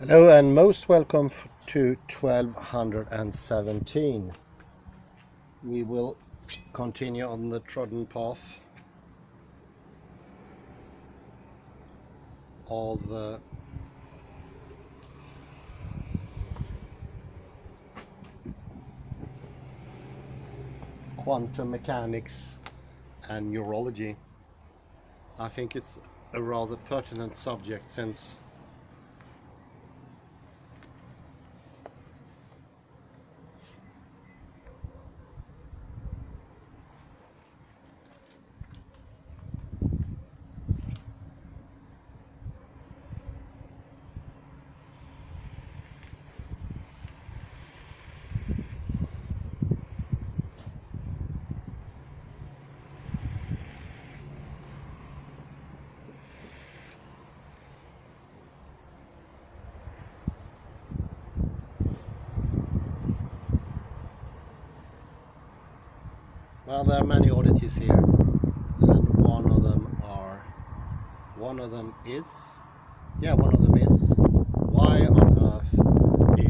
Hello and most welcome to 1217. We will continue on the trodden path of quantum mechanics and neurology. I think it's a rather pertinent subject since well, there are many oddities here, and one of them is why on earth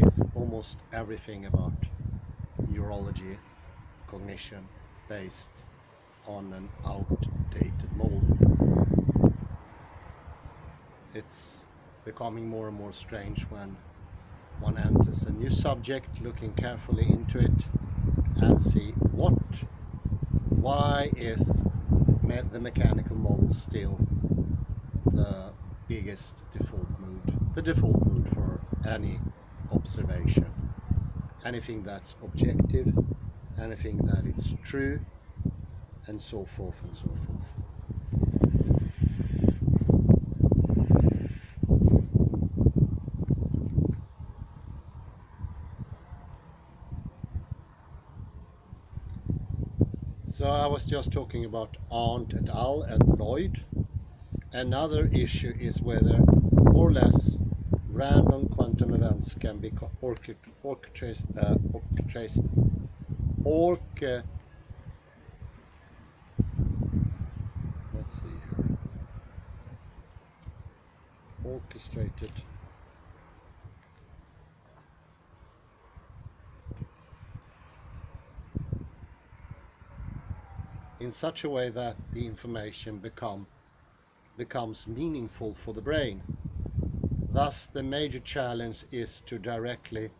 is almost everything about neurology, cognition based on an outdated mold. It's becoming more and more strange when one enters a new subject, looking carefully into it and see why is the mechanical model still the biggest default mood for any observation, anything that's objective, anything that is true, and so forth and so forth. So I was just talking about Arndt et al. And Lloyd. Another issue is whether more or less random quantum events can be orchestrated in such a way that the information becomes meaningful for the brain. Thus, the major challenge is to directly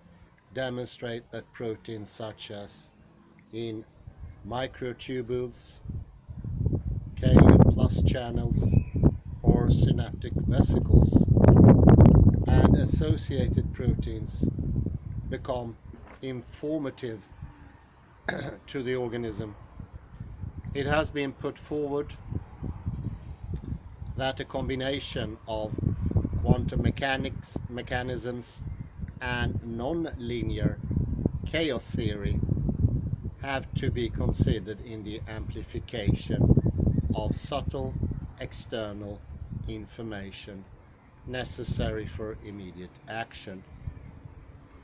demonstrate that proteins such as in microtubules, K-link plus channels, or synaptic vesicles and associated proteins become informative to the organism. It has been put forward that a combination of quantum mechanisms and non-linear chaos theory have to be considered in the amplification of subtle external information necessary for immediate action.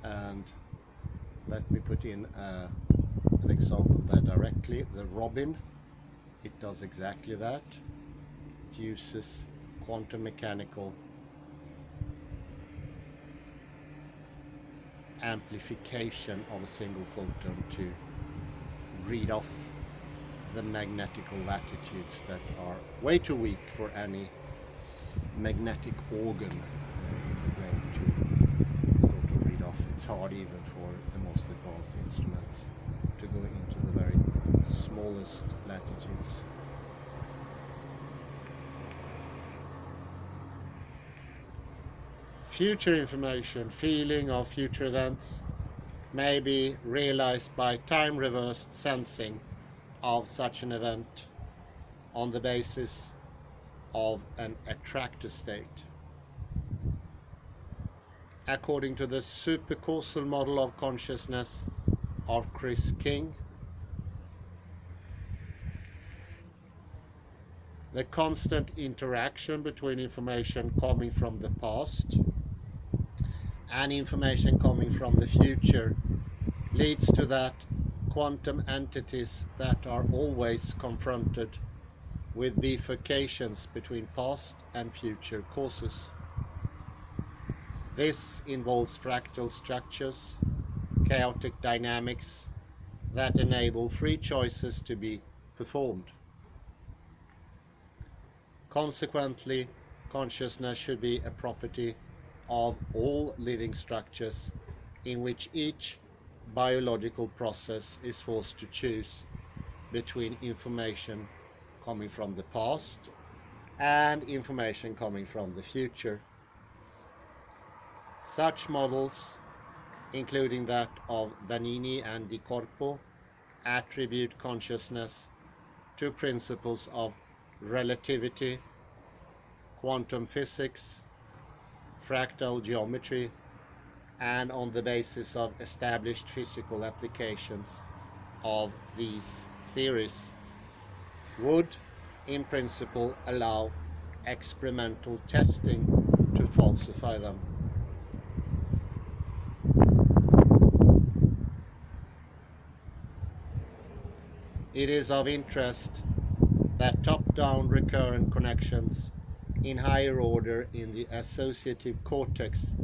And let me put in an example there directly. The robin, it does exactly that. It uses quantum mechanical amplification of a single photon to read off the magnetical latitudes that are way too weak for any magnetic organ in the brain to sort of read off. It's hard even for the most advanced instruments to go into the very smallest latitudes. Future information, feeling of future events, may be realized by time-reversed sensing of such an event on the basis of an attractor state. According to the supercausal model of consciousness of Chris King, the constant interaction between information coming from the past and information coming from the future leads to that quantum entities that are always confronted with bifurcations between past and future causes. This involves fractal structures, chaotic dynamics that enable free choices to be performed. Consequently, consciousness should be a property of all living structures in which each biological process is forced to choose between information coming from the past and information coming from the future. Such models, including that of Vanini and Di Corpo, attribute consciousness to principles of relativity, quantum physics, fractal geometry, and on the basis of established physical applications of these theories, would in principle allow experimental testing to falsify them. It is of interest that top-down recurrent connections in higher order in the associative cortex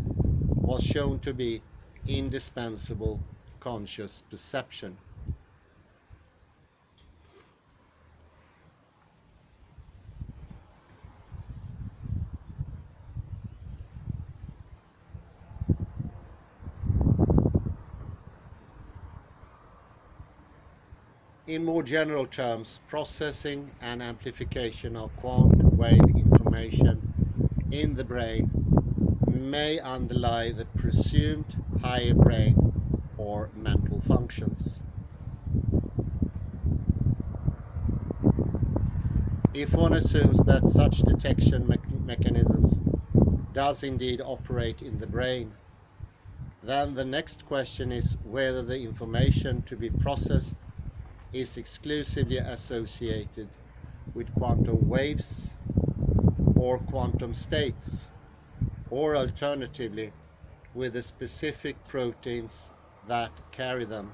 was shown to be indispensable conscious perception. In more general terms, processing and amplification of quantum wave information in the brain may underlie the presumed higher brain or mental functions. If one assumes that such detection mechanisms does indeed operate in the brain, then the next question is whether the information to be processed is exclusively associated with quantum waves or quantum states, or alternatively with the specific proteins that carry them.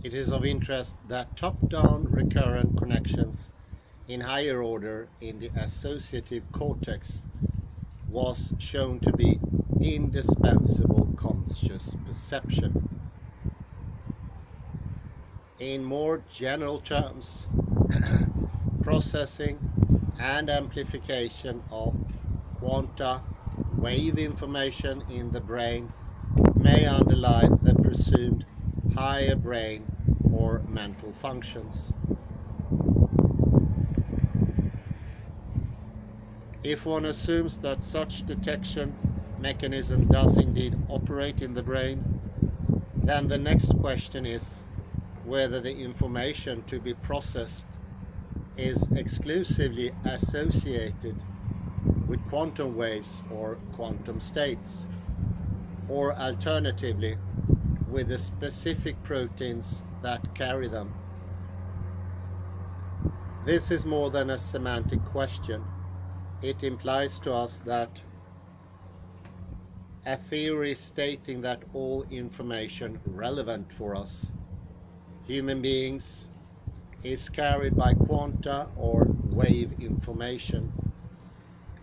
It is of interest that top-down recurrent connections in higher order in the associative cortex was shown to be indispensable conscious perception. In more general terms, processing and amplification of quanta wave information in the brain may underlie the presumed higher brain or mental functions. If one assumes that such detection mechanism does indeed operate in the brain, then the next question is whether the information to be processed is exclusively associated with quantum waves or quantum states, or alternatively with the specific proteins that carry them. This is more than a semantic question. It implies to us that a theory stating that all information relevant for us, human beings, is carried by quanta or wave information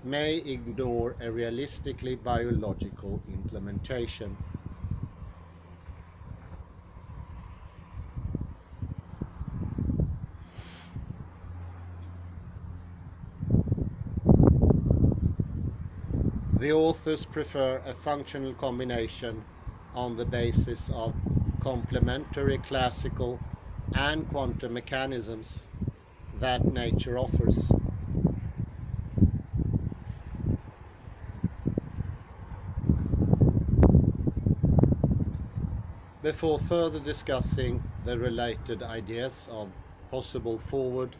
may ignore a realistically biological implementation. The authors prefer a functional combination on the basis of complementary classical and quantum mechanisms that nature offers. before further discussing the related ideas of possible forward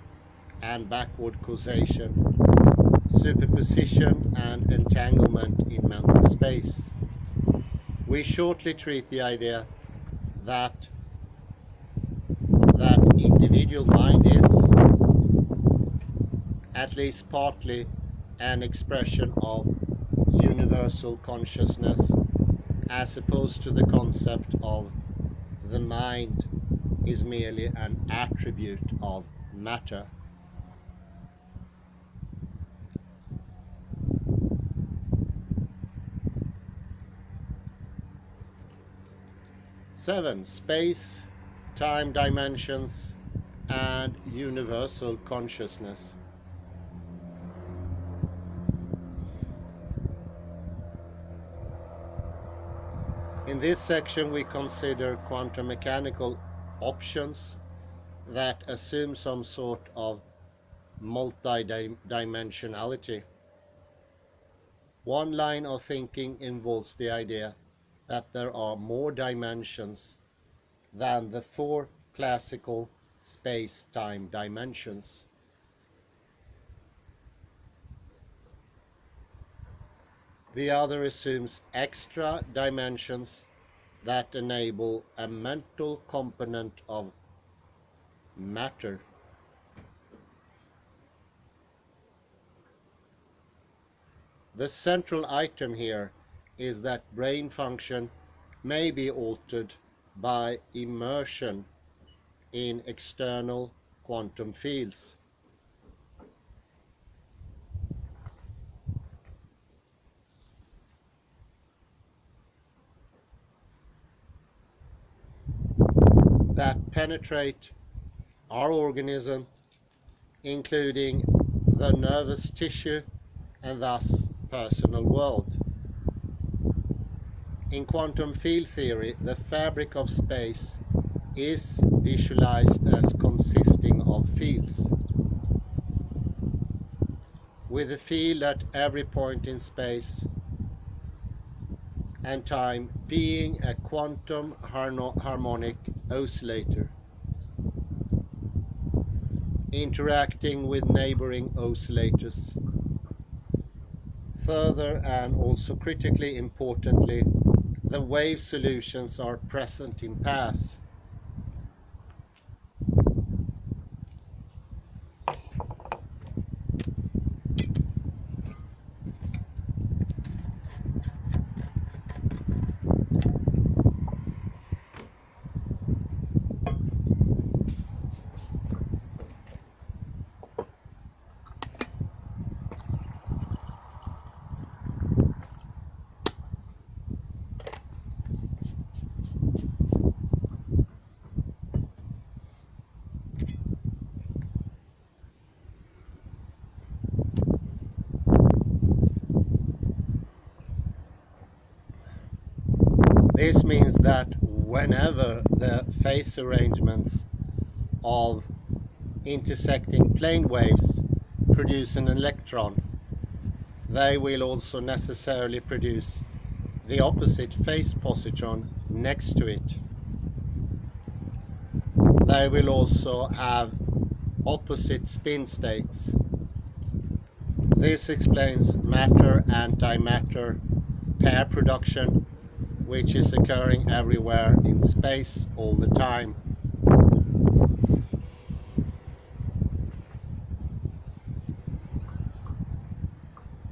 and backward causation, superposition and entanglement in mental space, we shortly treat the idea that individual mind is, at least partly, an expression of universal consciousness, as opposed to the concept of the mind is merely an attribute of matter. Seven, space, time dimensions, and universal consciousness. In this section we consider quantum mechanical options that assume some sort of multi-dimensionality. One line of thinking involves the idea that there are more dimensions than the four classical space-time dimensions. The other assumes extra dimensions that enable a mental component of matter. The central item here is that brain function may be altered by immersion in external quantum fields. That penetrate our organism, including the nervous tissue and thus personal world. In quantum field theory, the fabric of space is visualized as consisting of fields, with a field at every point in space and time being a quantum harmonic oscillator, interacting with neighboring oscillators. Further, and also critically importantly, the wave solutions are present in pairs. This means that whenever the phase arrangements of intersecting plane waves produce an electron, they will also necessarily produce the opposite phase positron next to it. They will also have opposite spin states. This explains matter-antimatter pair production, which is occurring everywhere in space all the time.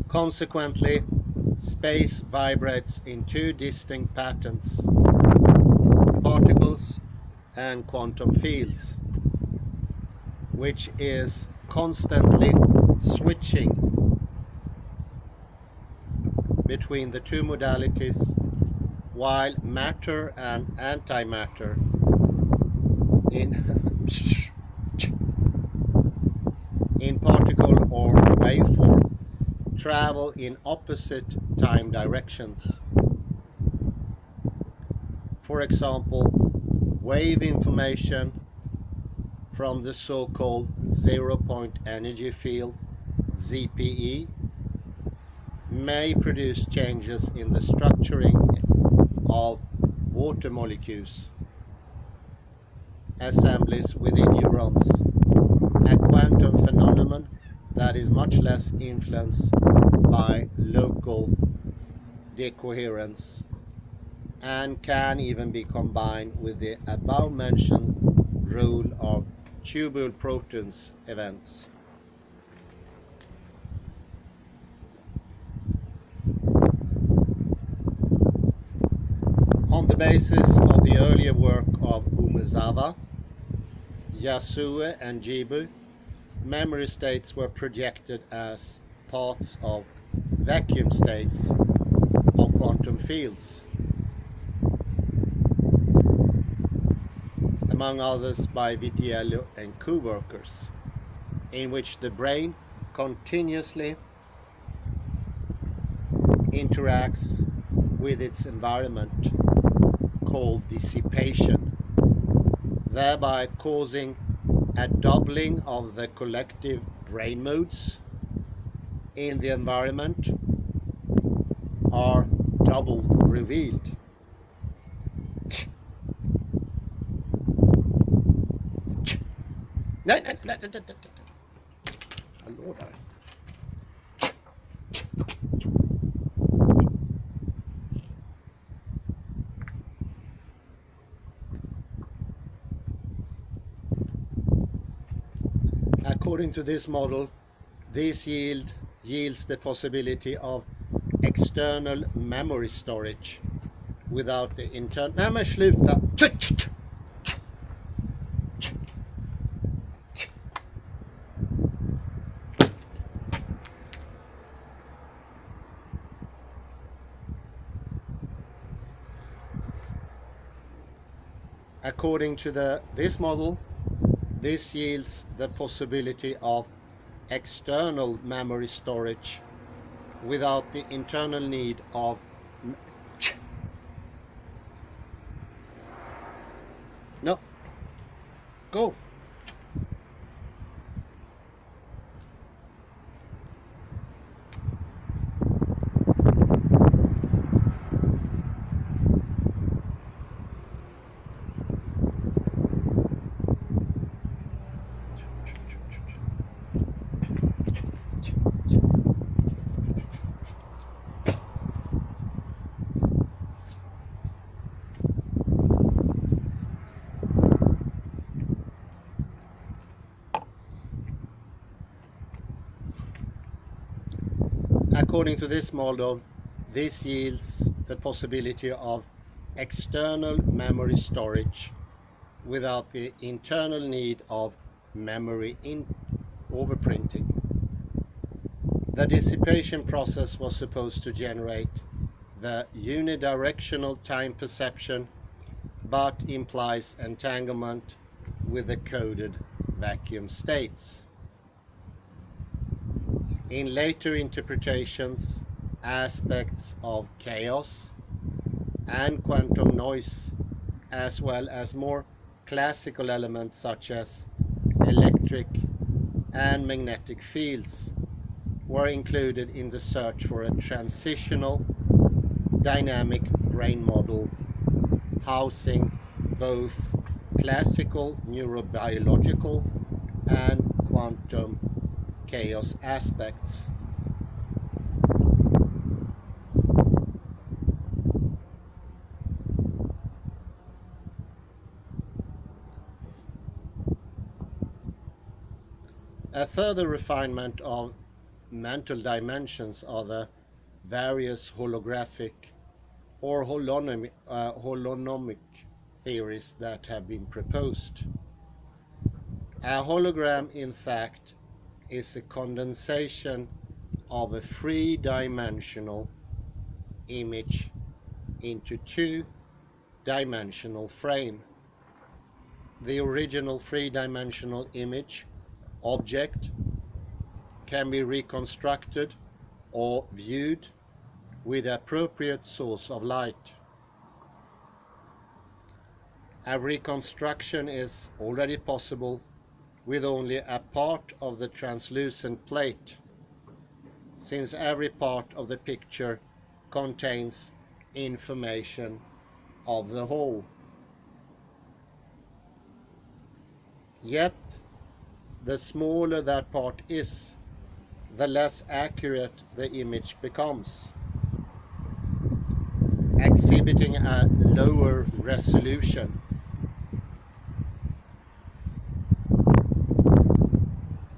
Consequently, space vibrates in two distinct patterns: particles and quantum fields, which is constantly switching between the two modalities, while matter and antimatter in particle or waveform travel in opposite time directions. For example, wave information from the so-called zero-point energy field, ZPE, may produce changes in the structuring of water molecules, assemblies within neurons, a quantum phenomenon that is much less influenced by local decoherence and can even be combined with the above mentioned rule of tubule protons events. On the basis of the earlier work of Umezawa, Yasue and Jibu, memory states were projected as parts of vacuum states of quantum fields, among others by Vitiello and co-workers, in which the brain continuously interacts with its environment, called dissipation, thereby causing a doubling of the collective brain modes in the environment are double revealed. Hallå där. According to this model, this yields the possibility of external memory storage without the internal... Nej men sluta! According to this model, this yields the possibility of external memory storage without the internal need of... No. Go. According to this model, this yields the possibility of external memory storage without the internal need of memory overprinting. The dissipation process was supposed to generate the unidirectional time perception, but implies entanglement with the coded vacuum states. In later interpretations, aspects of chaos and quantum noise, as well as more classical elements such as electric and magnetic fields, were included in the search for a transitional dynamic brain model housing both classical neurobiological and quantum chaos aspects. A further refinement of mental dimensions are the various holographic or holonomic theories that have been proposed. A hologram, in fact, is a condensation of a three-dimensional image into two-dimensional frame. The original three-dimensional image object can be reconstructed or viewed with appropriate source of light. A reconstruction is already possible with only a part of the translucent plate, since every part of the picture contains information of the whole. Yet, the smaller that part is, the less accurate the image becomes, exhibiting a lower resolution.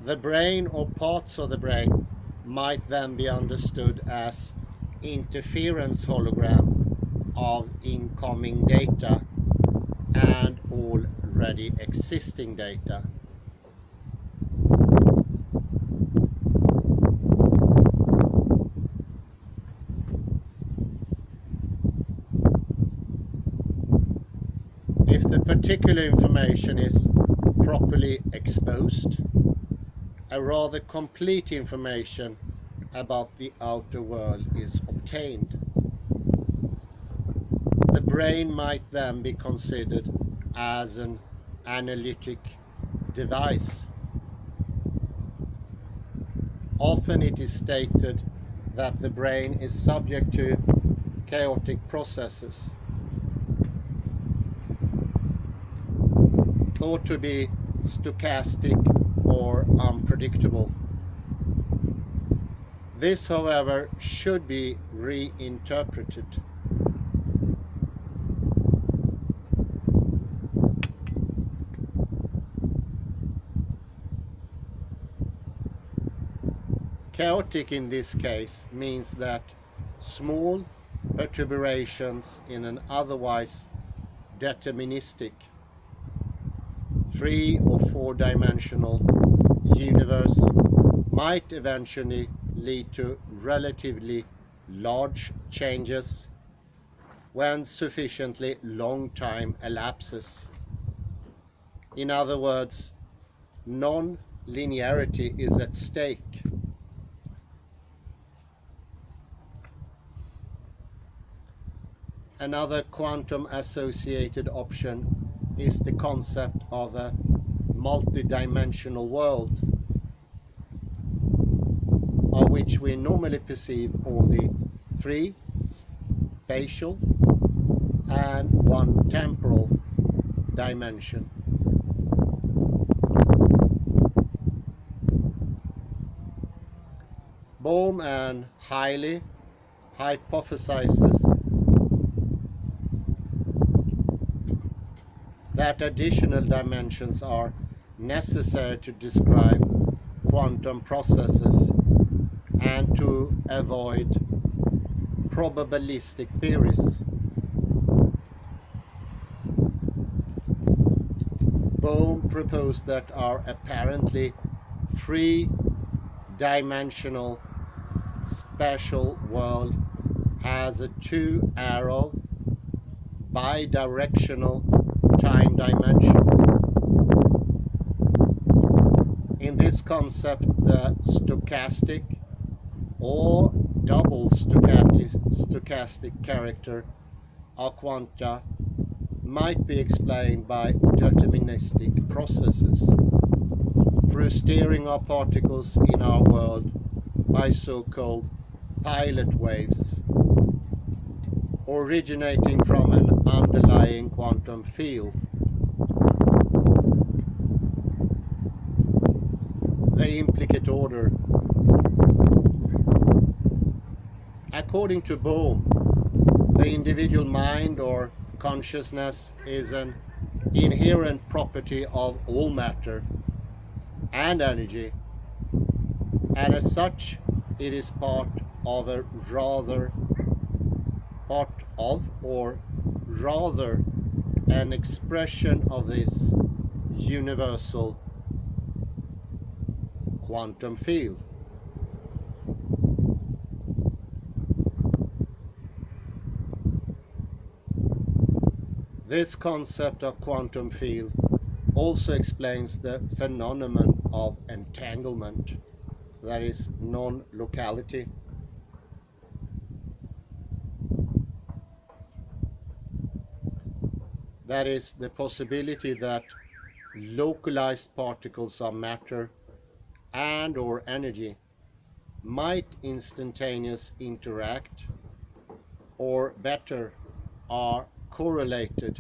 The brain or parts of the brain might then be understood as interference hologram of incoming data and already existing data. If the particular information is properly exposed, a rather complete information about the outer world is obtained. The brain might then be considered as an analytic device. Often it is stated that the brain is subject to chaotic processes, thought to be stochastic or unpredictable. This, however, should be reinterpreted. Chaotic in this case means that small perturbations in an otherwise deterministic 3- or 4-dimensional universe might eventually lead to relatively large changes when sufficiently long time elapses. In other words, non-linearity is at stake. Another quantum-associated option is the concept of a multidimensional world, of which we normally perceive only 3 spatial and 1 temporal dimension. Bohm and Heidegger hypothesizes that additional dimensions are necessary to describe quantum processes and to avoid probabilistic theories. Bohm proposed that our apparently 3-dimensional spatial world has a 2-arrow bidirectional time dimension. In this concept, the stochastic or double stochastic character of quanta might be explained by deterministic processes through steering of particles in our world by so-called pilot waves originating from an underlying quantum field. The implicate order. According to Bohm, the individual mind or consciousness is an inherent property of all matter and energy, and as such it is part of or rather an expression of this universal quantum field. This concept of quantum field also explains the phenomenon of entanglement, that is, non-locality. That is, the possibility that localized particles of matter and or energy might instantaneously interact, or better, are correlated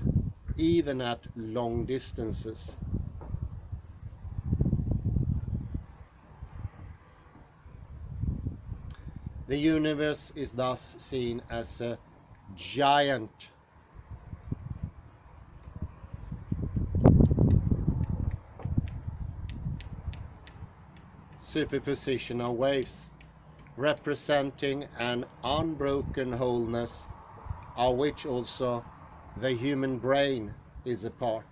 even at long distances. The universe is thus seen as a giant superposition of waves, representing an unbroken wholeness, of which also the human brain is a part.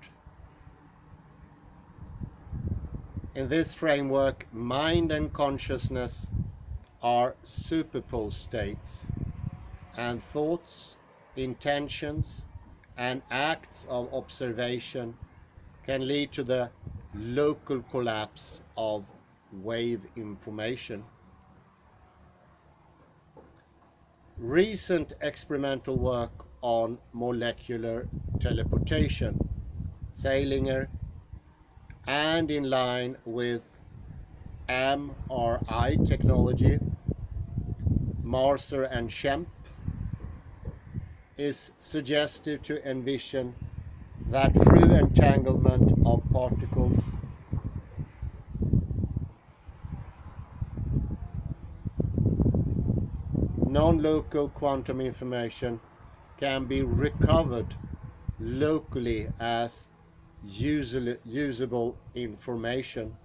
In this framework, mind and consciousness are superposed states, and thoughts, intentions, and acts of observation can lead to the local collapse of wave information. Recent experimental work on molecular teleportation, Zeilinger, and in line with MRI technology, Marser and Schempp, is suggestive to envision that through entanglement of particles, non-local quantum information can be recovered locally as usable information.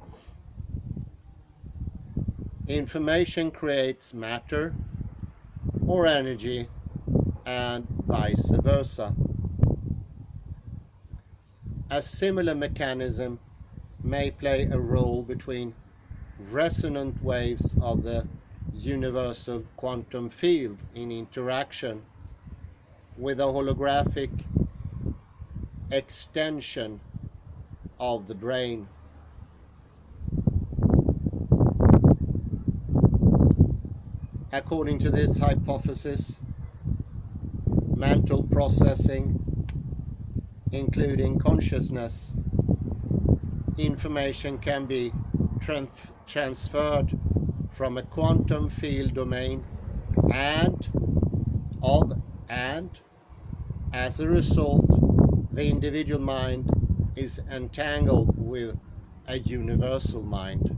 Information creates matter or energy, and vice versa. A similar mechanism may play a role between resonant waves of the universal quantum field in interaction with a holographic extension of the brain. According to this hypothesis, mental processing, including consciousness, information can be transferred from a quantum field domain and as a result, the individual mind is entangled with a universal mind.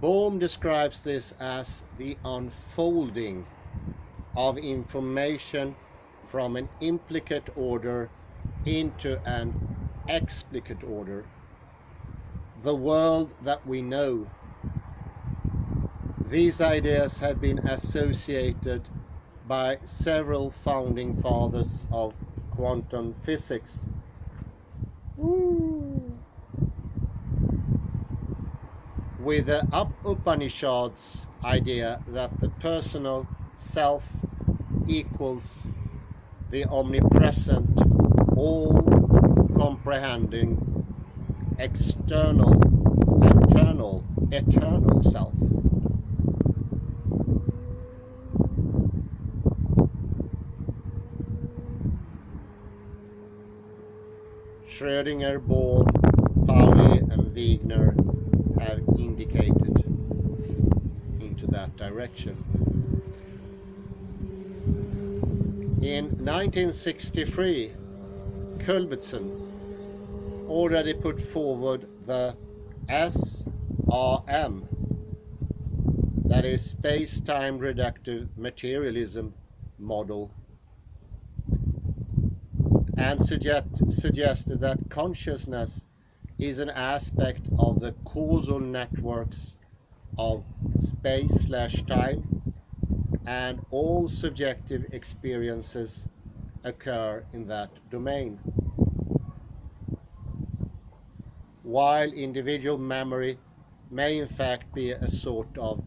Bohm describes this as the unfolding of information from an implicate order into an explicate order, the world that we know. These ideas have been associated by several founding fathers of quantum physics. With the Upanishads idea that the personal self equals the omnipresent, all-comprehending, external, eternal self. Schrödinger, Bohm, Pauli, and Wegener have indicated into that direction. In 1963, Culbertson already put forward the SRM, that is space-time reductive materialism model, and suggested that consciousness is an aspect of the causal networks of space/time, and all subjective experiences occur in that domain. While individual memory may in fact be a sort of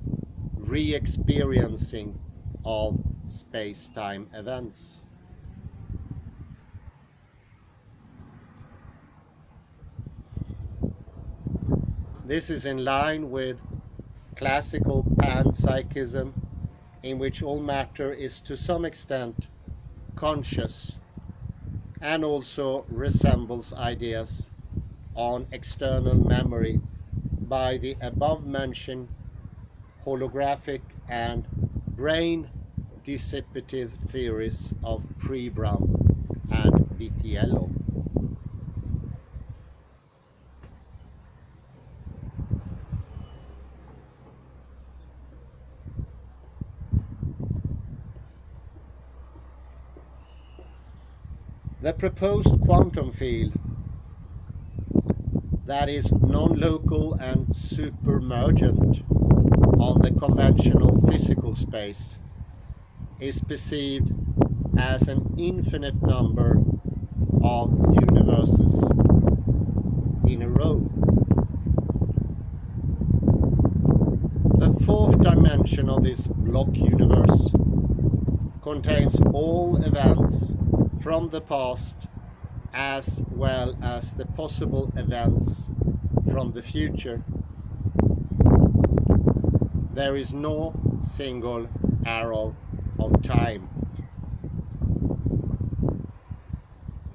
re-experiencing of space-time events. This is in line with classical panpsychism, in which all matter is to some extent conscious, and also resembles ideas on external memory by the above-mentioned holographic and brain dissipative theories of Pre-Brown and Vitiello. The proposed quantum field, that is non-local and superemergent on the conventional physical space, is perceived as an infinite number of universes in a row. The fourth dimension of this block universe contains all events from the past as well as the possible events from the future. There is no single arrow of time.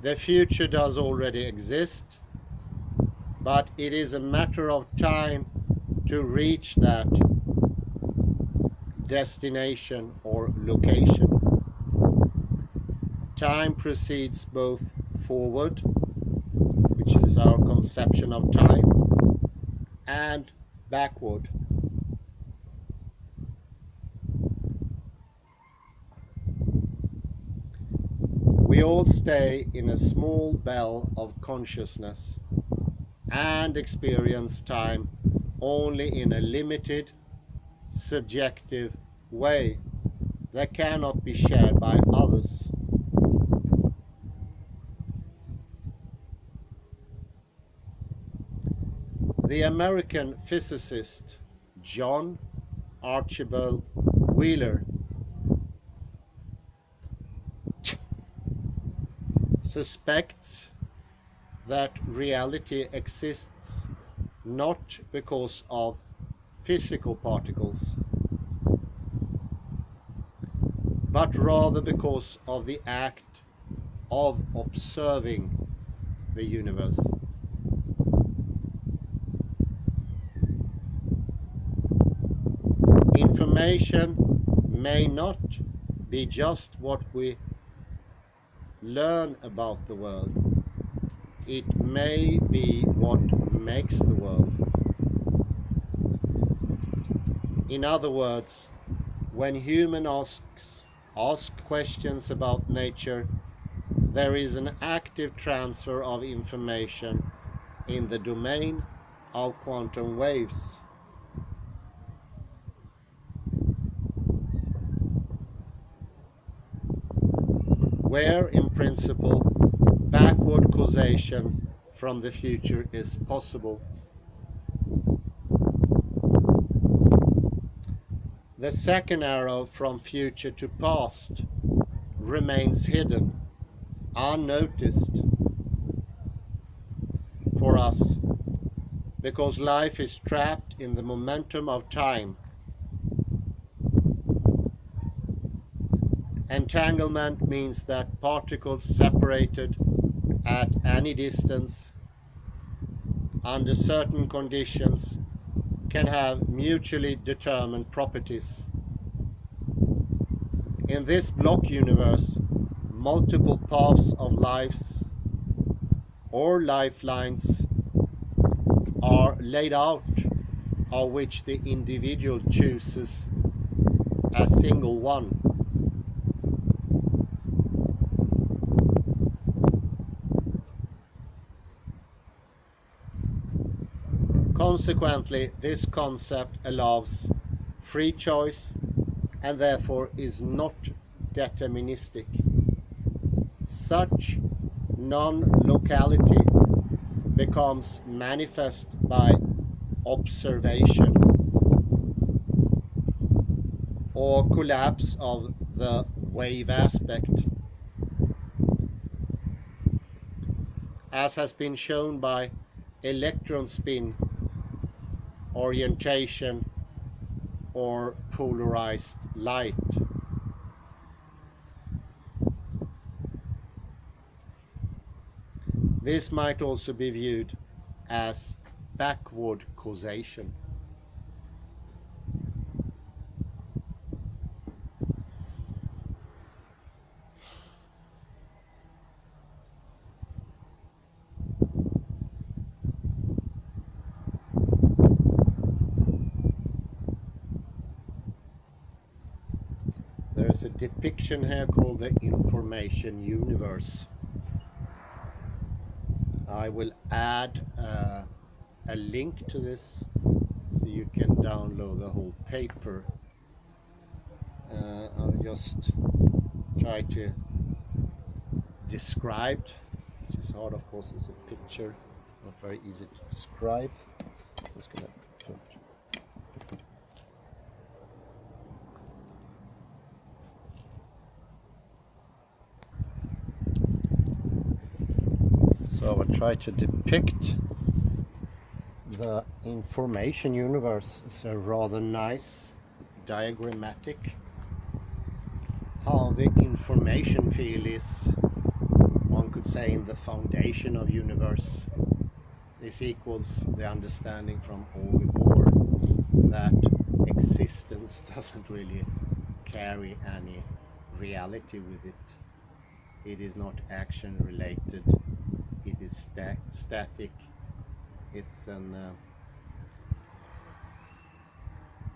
The future does already exist, but it is a matter of time to reach that destination or location. Time proceeds both forward, which is our conception of time, and backward. We all stay in a small bell of consciousness and experience time only in a limited, subjective way that cannot be shared by others. The American physicist John Archibald Wheeler suspects that reality exists not because of physical particles, but rather because of the act of observing the universe. Information may not be just what we learn about the world. It may be what makes the world. In other words, when humans ask questions about nature, there is an active transfer of information in the domain of quantum waves. Where, in principle, backward causation from the future is possible. The second arrow from future to past remains hidden, unnoticed for us, because life is trapped in the momentum of time. Entanglement means that particles separated at any distance under certain conditions can have mutually determined properties. In this block universe, multiple paths of lives or lifelines are laid out, of which the individual chooses a single one. Consequently, this concept allows free choice and therefore is not deterministic. Such non-locality becomes manifest by observation or collapse of the wave aspect, as has been shown by electron spin orientation or polarized light. This might also be viewed as backward causation. There's a depiction here called the information universe. I will add a link to this so you can download the whole paper. I'll just try to describe, which is hard, of course. It's a picture, not very easy to describe. I'm just gonna put. So I'll try to depict the information universe. It's a rather nice diagrammatic. How the information field is, one could say, in the foundation of universe. This equals the understanding from Auger Bohr that existence doesn't really carry any reality with it. It is not action related. It is static. It's an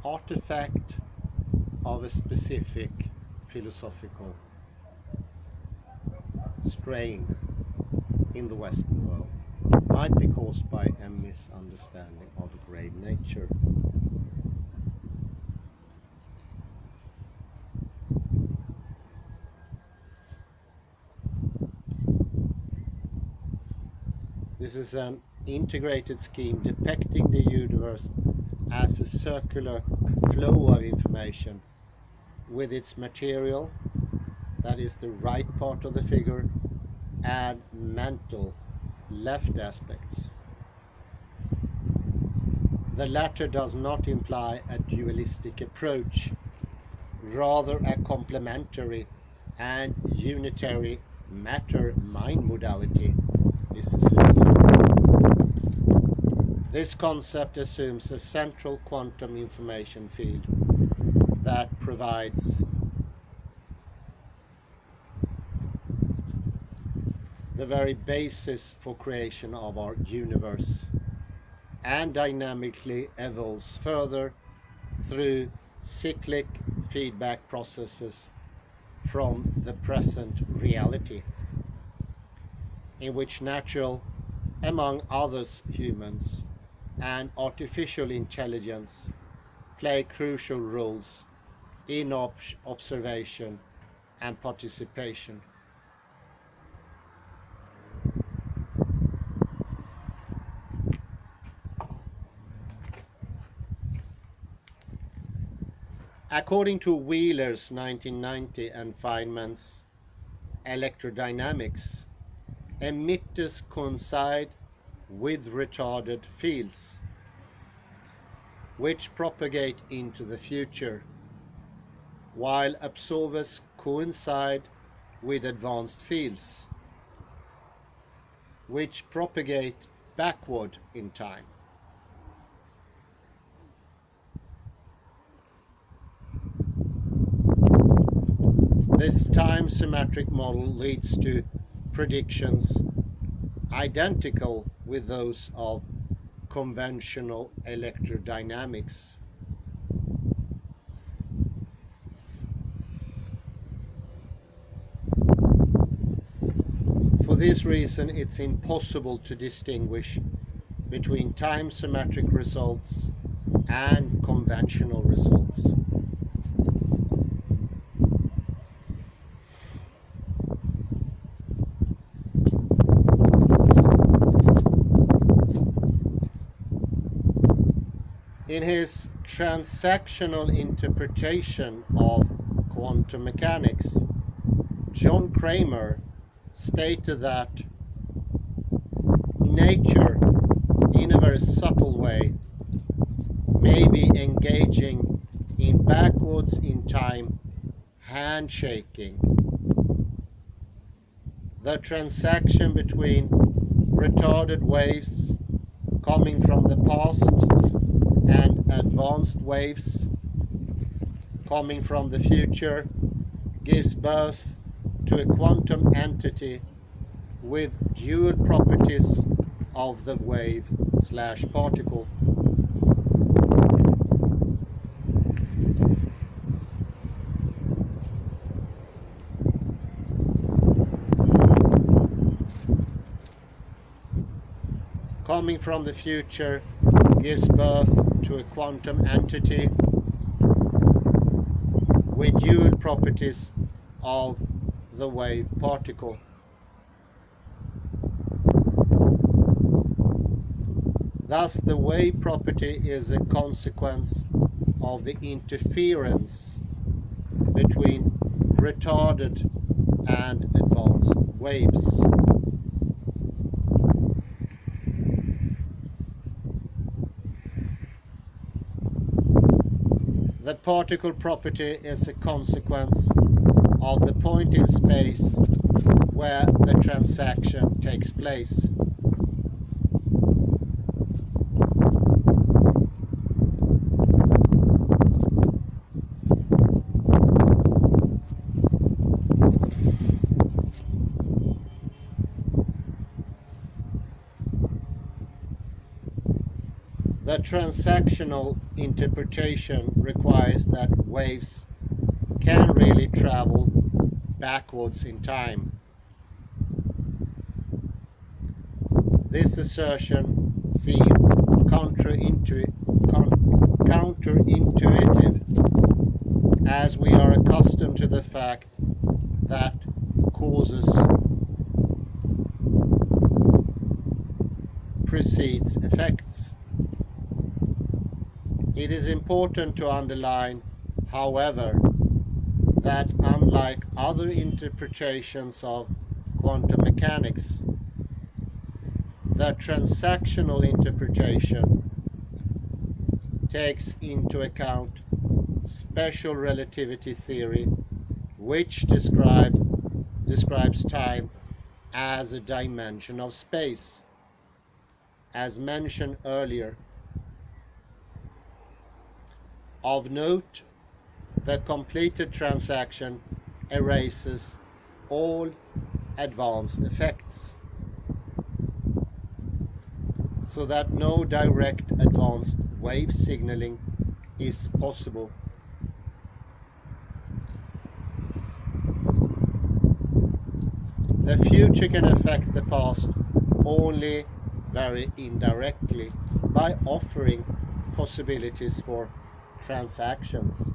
artifact of a specific philosophical strain in the Western world. Might be caused by a misunderstanding of grave nature. This is an integrated scheme depicting the universe as a circular flow of information with its material, that is the right part of the figure, and mental, left aspects. The latter does not imply a dualistic approach, rather a complementary and unitary matter-mind modality is assumed. This concept assumes a central quantum information field that provides the very basis for creation of our universe and dynamically evolves further through cyclic feedback processes from the present reality, in which natural, among others humans, and artificial intelligence play crucial roles in observation and participation. According to Wheeler's 1990 and Feynman's electrodynamics, emitters coincide with retarded fields, which propagate into the future, while absorbers coincide with advanced fields, which propagate backward in time. This time symmetric model leads to predictions identical with those of conventional electrodynamics. For this reason, it's impossible to distinguish between time symmetric results and conventional results. In his transactional interpretation of quantum mechanics, John Cramer stated that nature, in a very subtle way, may be engaging in backwards in time handshaking. The transaction between retarded waves coming from the past and advanced waves coming from the future gives birth to a quantum entity with dual properties of the wave/particle. Coming from the future gives birth to a quantum entity with dual properties of the wave particle. Thus, the wave property is a consequence of the interference between retarded and advanced waves. The particle property is a consequence of the point in space where the transaction takes place. The transactional interpretation requires that waves can really travel backwards in time. This assertion seems counterintuitive as we are accustomed to the fact that causes precedes effects. It is important to underline, however, that unlike other interpretations of quantum mechanics, the transactional interpretation takes into account special relativity theory, which describes time as a dimension of space. As mentioned earlier, of note, the completed transaction erases all advanced effects, so that no direct advanced wave signaling is possible. The future can affect the past only very indirectly by offering possibilities for transactions.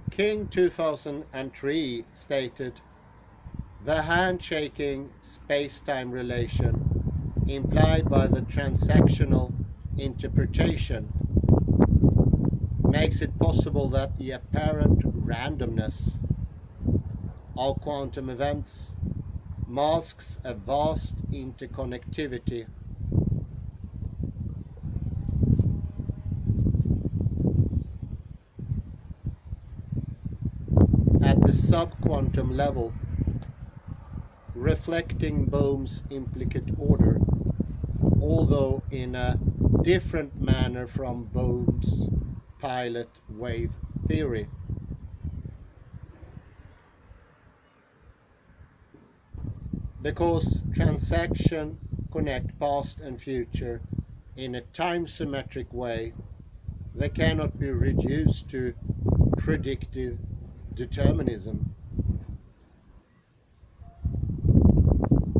King 2003 stated, "The handshaking space-time relation implied by the transactional interpretation makes it possible that the apparent randomness of quantum events masks a vast interconnectivity at the subquantum level, reflecting Bohm's implicate order, although in a different manner from Bohm's pilot wave theory." Because transactions connect past and future in a time-symmetric way, they cannot be reduced to predictive determinism.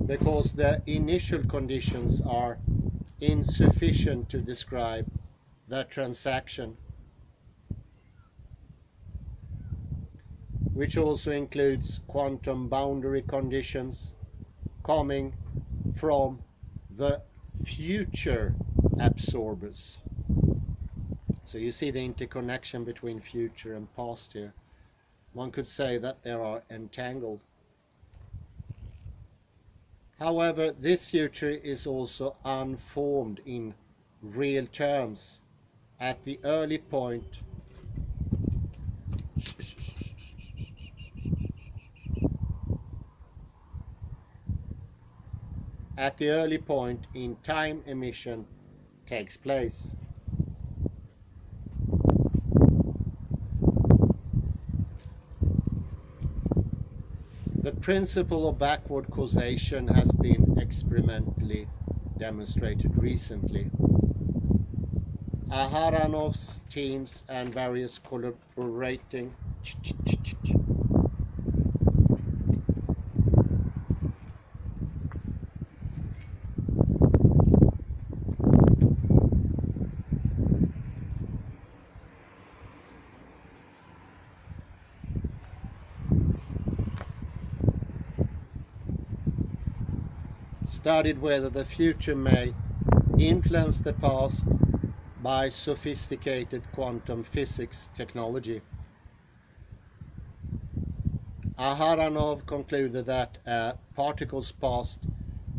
Because the initial conditions are insufficient to describe the transaction, which also includes quantum boundary conditions coming from the future absorbers. So you see the interconnection between future and past here. One could say that they are entangled. However, this future is also unformed in real terms at the early point at the early point in time emission takes place. The principle of backward causation has been experimentally demonstrated recently. Aharanov's teams and various collaborating studied whether the future may influence the past by sophisticated quantum physics technology. Aharonov concluded that a particle's past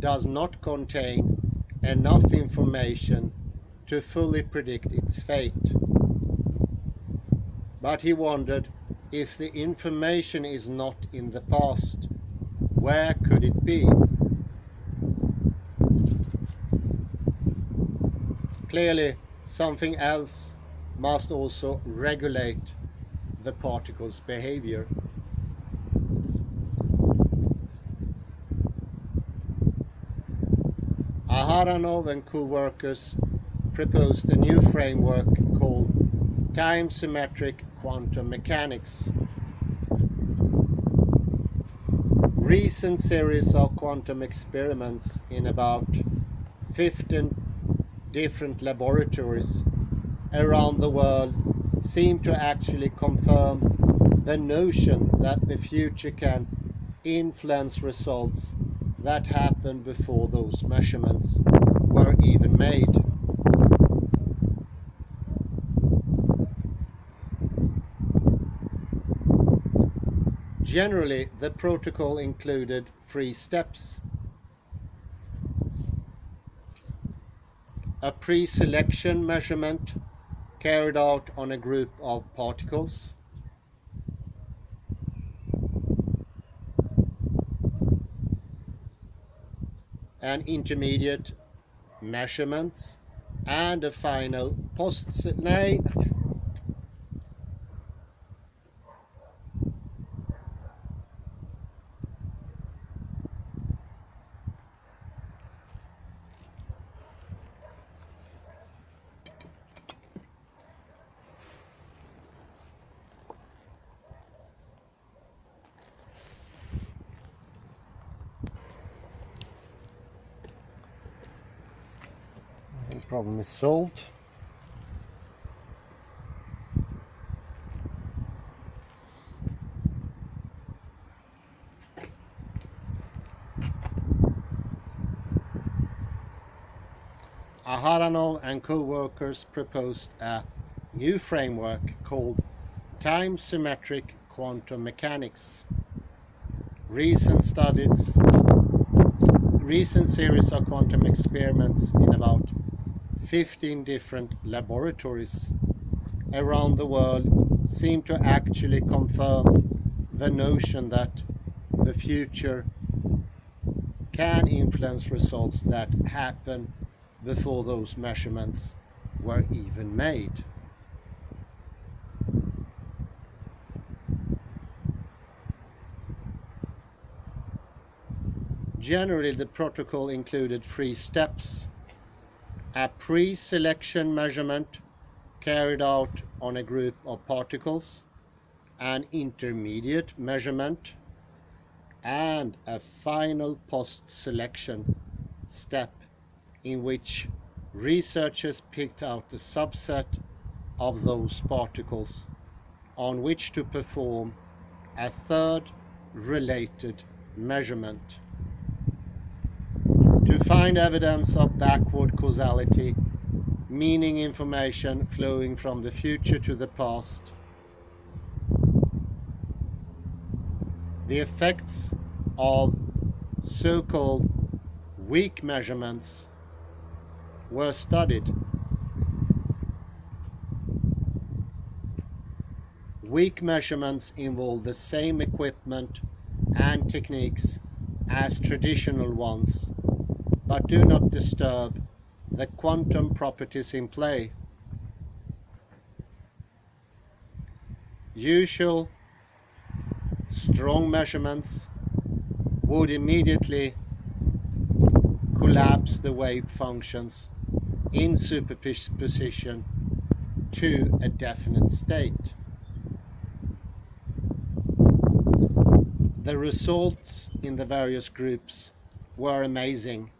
does not contain enough information to fully predict its fate. But he wondered, if the information is not in the past, where could it be? Clearly, something else must also regulate the particle's behavior. Aharonov and co-workers proposed a new framework called time-symmetric quantum mechanics. Recent series of quantum experiments in about 15 different laboratories around the world seem to actually confirm the notion that the future can influence results that happened before those measurements were even made. Generally, the protocol included 3 steps. A pre-selection measurement carried out on a group of particles. An intermediate measurements and a final problem is solved. Aharonov and co-workers proposed a new framework called time-symmetric quantum mechanics. Recent series of quantum experiments in about 15 different laboratories around the world seem to actually confirm the notion that the future can influence results that happen before those measurements were even made. Generally, the protocol included 3 steps. A pre-selection measurement carried out on a group of particles, an intermediate measurement, and a final post-selection step in which researchers picked out a subset of those particles on which to perform a third related measurement. To find evidence of backward causality, meaning information flowing from the future to the past, the effects of so-called weak measurements were studied. Weak measurements involve the same equipment and techniques as traditional ones, but do not disturb the quantum properties in play. Usual strong measurements would immediately collapse the wave functions in superposition to a definite state. The results in the various groups were amazing.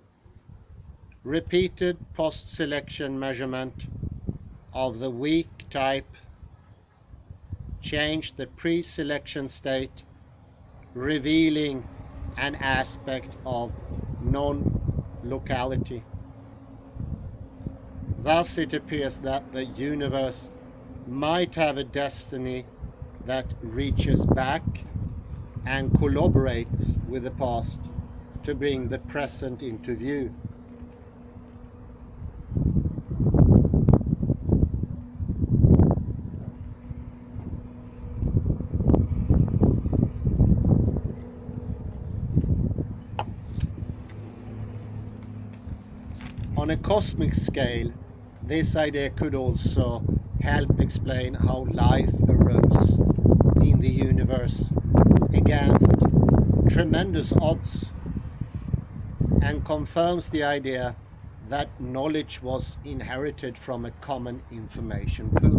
Repeated post-selection measurement of the weak type changed the pre-selection state, revealing an aspect of non-locality. Thus it appears that the universe might have a destiny that reaches back and collaborates with the past to bring the present into view. On a cosmic scale, this idea could also help explain how life arose in the universe against tremendous odds, and confirms the idea that knowledge was inherited from a common information pool.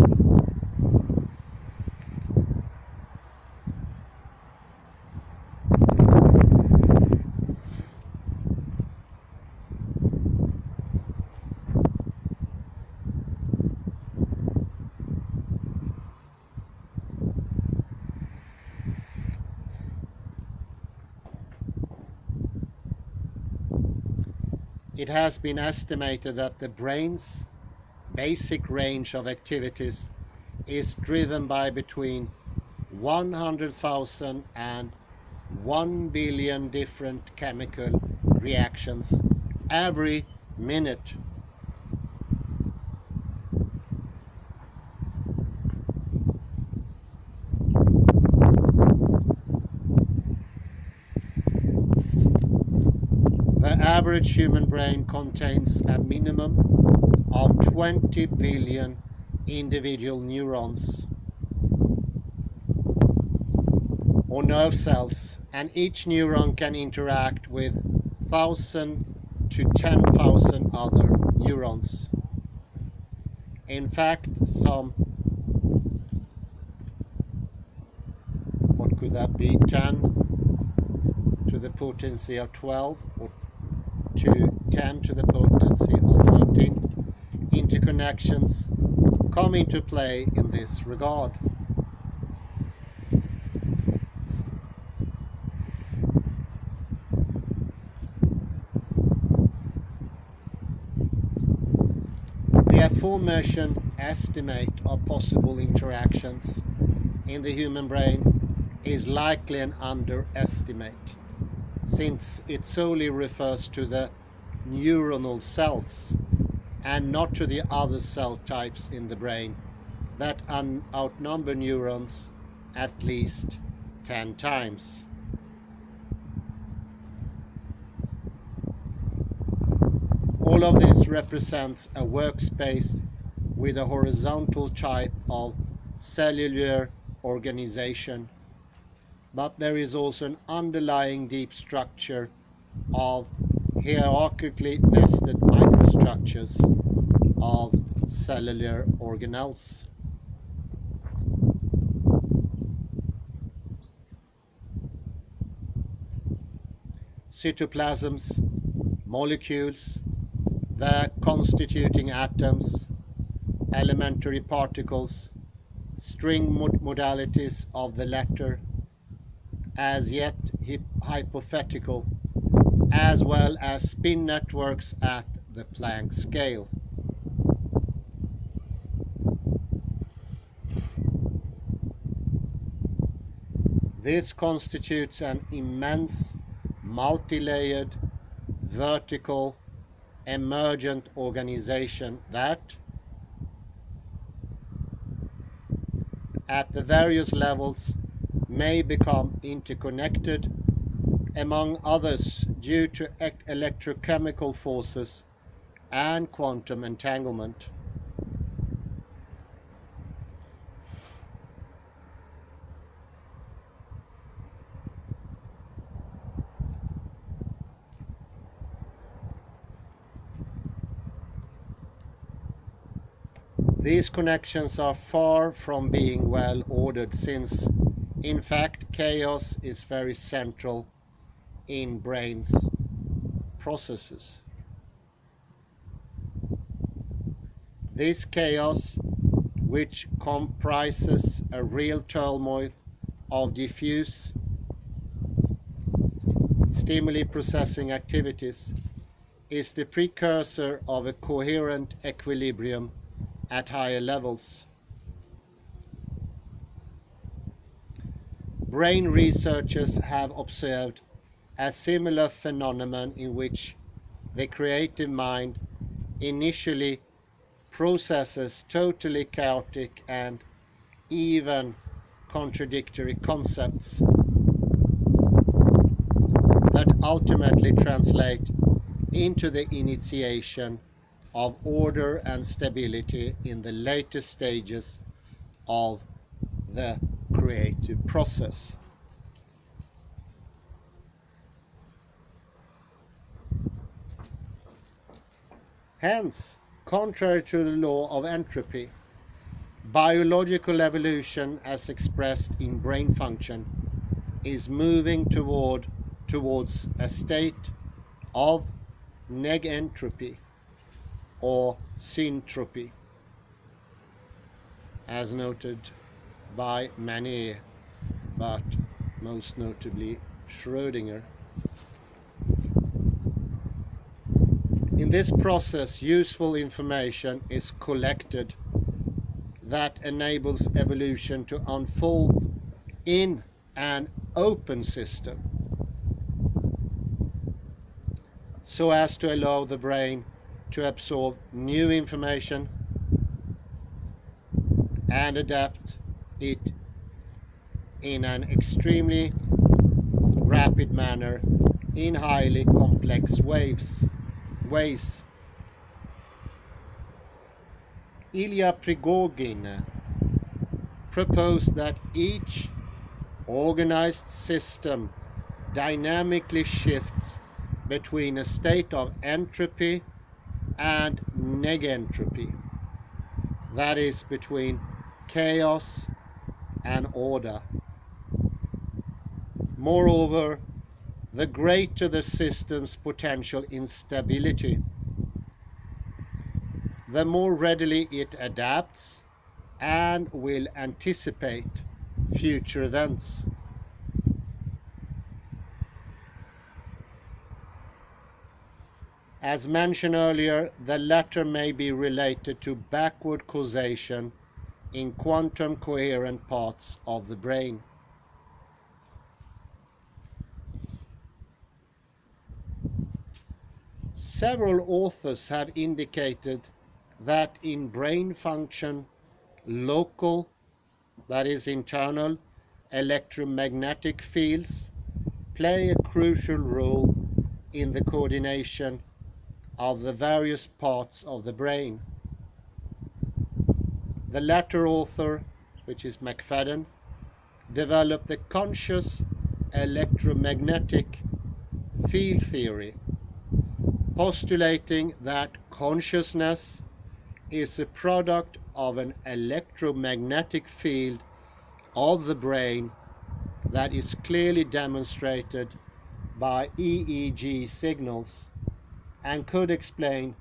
It has been estimated that the brain's basic range of activities is driven by between 100,000 and 1 billion different chemical reactions every minute. The average human brain contains a minimum of 20 billion individual neurons or nerve cells, and each neuron can interact with 1,000 to 10,000 other neurons. In fact, what could that be, 10 to the potency of 12 or to 10 to the potency of 13 interconnections come into play in this regard. The aforementioned estimate of possible interactions in the human brain is likely an underestimate, since it solely refers to the neuronal cells and not to the other cell types in the brain that outnumber neurons at least 10 times. All of this represents a workspace with a horizontal type of cellular organization, but there is also an underlying deep structure of hierarchically nested microstructures of cellular organelles. Cytoplasms, molecules, the constituting atoms, elementary particles, string modalities of the latter, as yet hypothetical, as well as spin networks at the Planck scale. This constitutes an immense, multi-layered, vertical, emergent organization that, at the various levels, may become interconnected among others due to electrochemical forces and quantum entanglement. These connections are far from being well ordered, since in fact chaos is very central in brain's processes. This chaos, which comprises a real turmoil of diffuse stimuli processing activities, is the precursor of a coherent equilibrium at higher levels. Brain researchers have observed a similar phenomenon in which the creative mind initially processes totally chaotic and even contradictory concepts that ultimately translate into the initiation of order and stability in the later stages of the creative process. Hence, contrary to the law of entropy, biological evolution as expressed in brain function is moving towards a state of negentropy or syntropy, as noted by many, but most notably Schrödinger. In this process, useful information is collected that enables evolution to unfold in an open system, so as to allow the brain to absorb new information and adapt it in an extremely rapid manner in highly complex ways. Ilya Prigogine proposed that each organized system dynamically shifts between a state of entropy and negentropy, that is, between chaos and order. Moreover, the greater the system's potential instability, the more readily it adapts and will anticipate future events. As mentioned earlier, the latter may be related to backward causation in quantum coherent parts of the brain. Several authors have indicated that in brain function, local, that is internal, electromagnetic fields play a crucial role in the coordination of the various parts of the brain. The latter author, which is McFadden, developed the conscious electromagnetic field theory, postulating that consciousness is a product of an electromagnetic field of the brain that is clearly demonstrated by EEG signals and could explain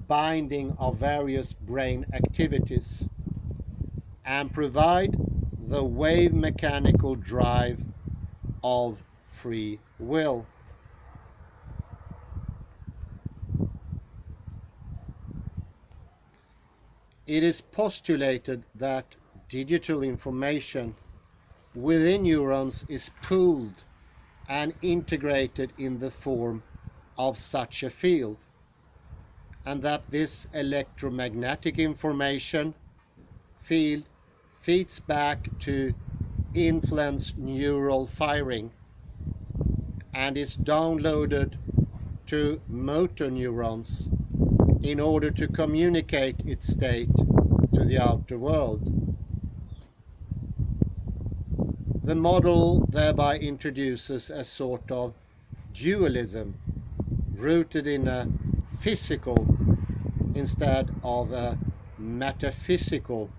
binding of various brain activities and provide the wave mechanical drive of free will. It is postulated that digital information within neurons is pooled and integrated in the form of such a field, and that this electromagnetic information field feeds back to influence neural firing and is downloaded to motor neurons in order to communicate its state to the outer world. The model thereby introduces a sort of dualism rooted in a physical instead of a metaphysical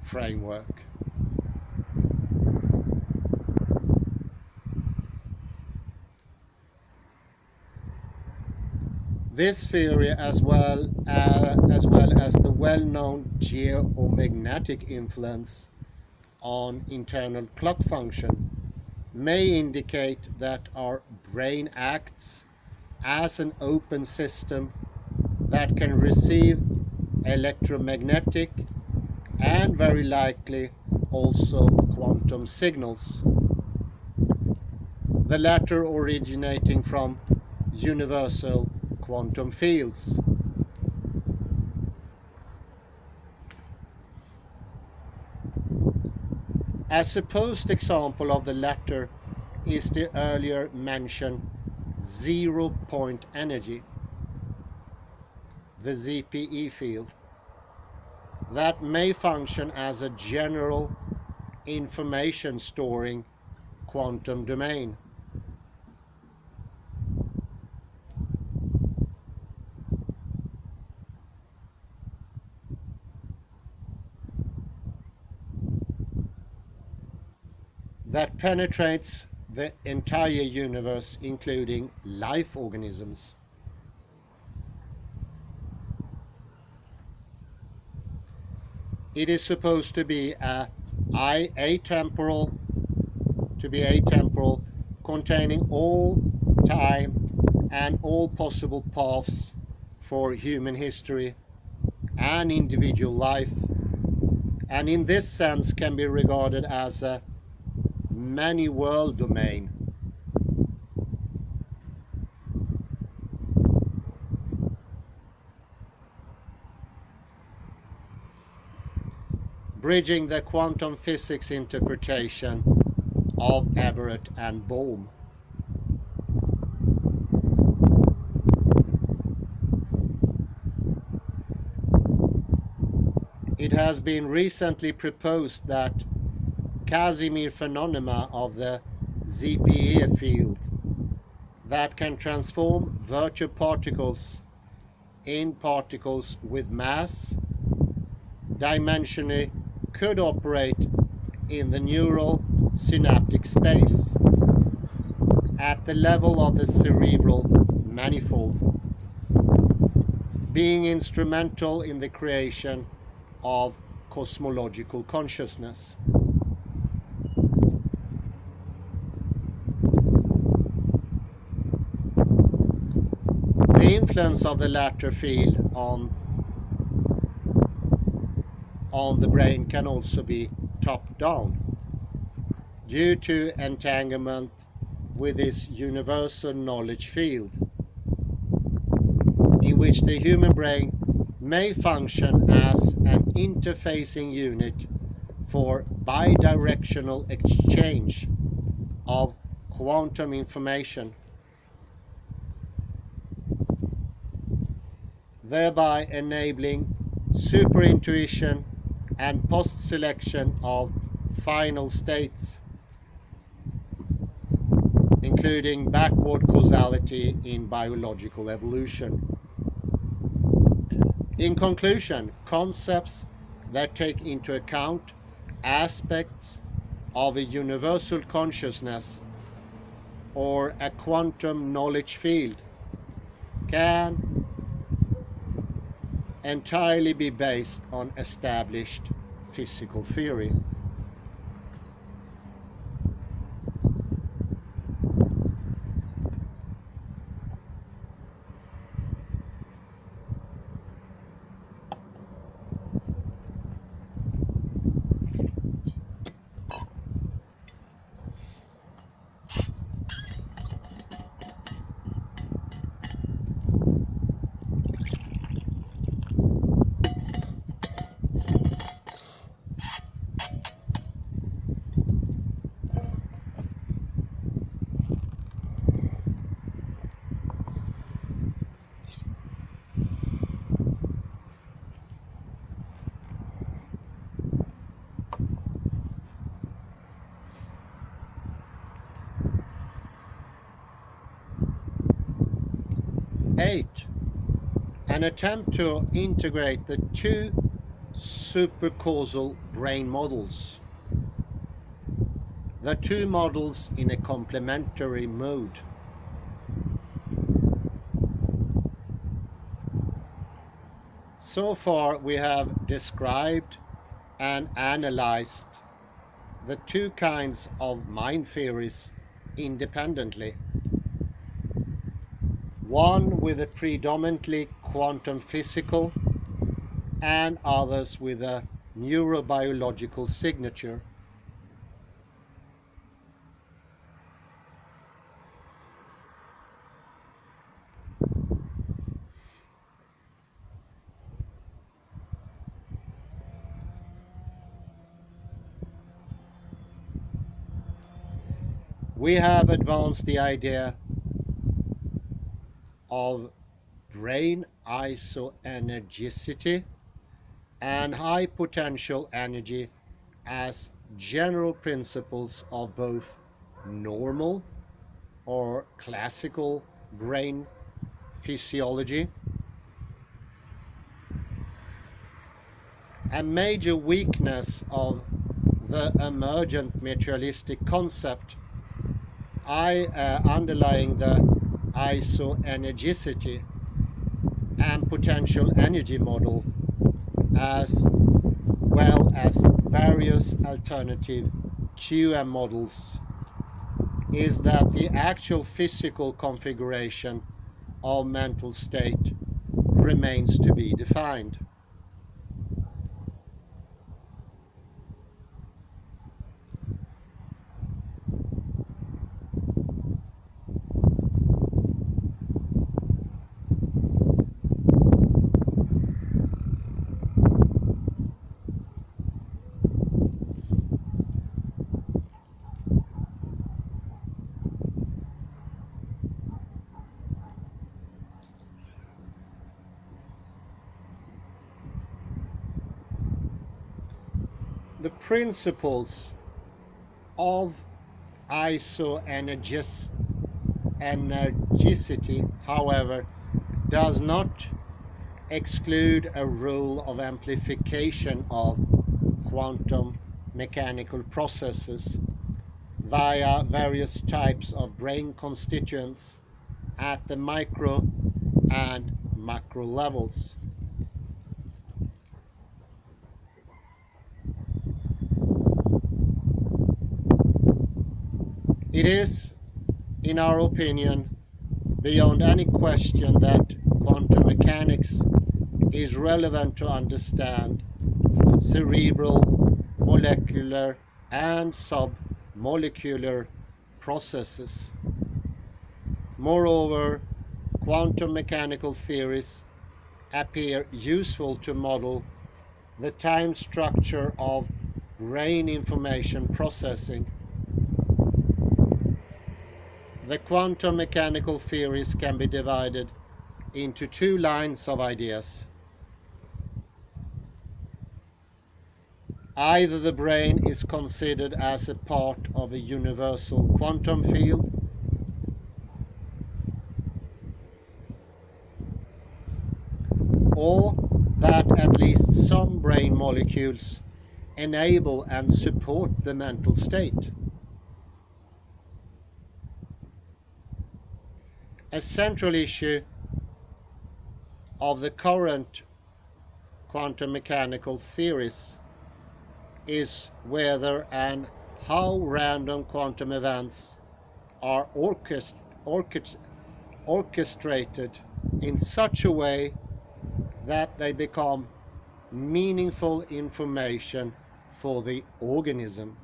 framework. This theory, as well as the well-known geomagnetic influence on internal clock function, may indicate that our brain acts as an open system that can receive electromagnetic and very likely also quantum signals, the latter originating from universal quantum fields. A supposed example of the latter is the earlier mentioned zero-point energy, the ZPE field, that may function as a general information storing quantum domain. That penetrates the entire universe, including life organisms. It is supposed to be atemporal, containing all time and all possible paths for human history and individual life, and in this sense can be regarded as a many world domain. Bridging the quantum physics interpretation of Everett and Bohm. It has been recently proposed that Casimir phenomena of the ZPE field that can transform virtual particles in particles with mass dimensionally could operate in the neural synaptic space at the level of the cerebral manifold, being instrumental in the creation of cosmological consciousness. The influence of the latter field on the brain can also be top-down due to entanglement with this universal knowledge field, in which the human brain may function as an interfacing unit for bidirectional exchange of quantum information, thereby enabling superintuition and post-selection of final states, including backward causality in biological evolution. In conclusion, concepts that take into account aspects of a universal consciousness or a quantum knowledge field can entirely be based on established physical theory. an attempt to integrate the two supercausal brain models, the two models in a complementary mode. So far we have described and analyzed the two kinds of mind theories independently. One with a predominantly quantum physical and others with a neurobiological signature. We have advanced the idea of brain isoenergicity and high potential energy as general principles of both normal or classical brain physiology. A major weakness of the emergent materialistic concept underlying the isoenergicity and potential energy model, as well as various alternative QM models, is that the actual physical configuration of mental state remains to be defined. The principles of isoenergicity, however, does not exclude a rule of amplification of quantum mechanical processes via various types of brain constituents at the micro and macro levels. It is, in our opinion, beyond any question that quantum mechanics is relevant to understand cerebral, molecular and submolecular processes. Moreover, quantum mechanical theories appear useful to model the time structure of brain information processing. The quantum mechanical theories can be divided into two lines of ideas. Either the brain is considered as a part of a universal quantum field, or that at least some brain molecules enable and support the mental state. A central issue of the current quantum mechanical theories is whether and how random quantum events are orchestrated in such a way that they become meaningful information for the organism.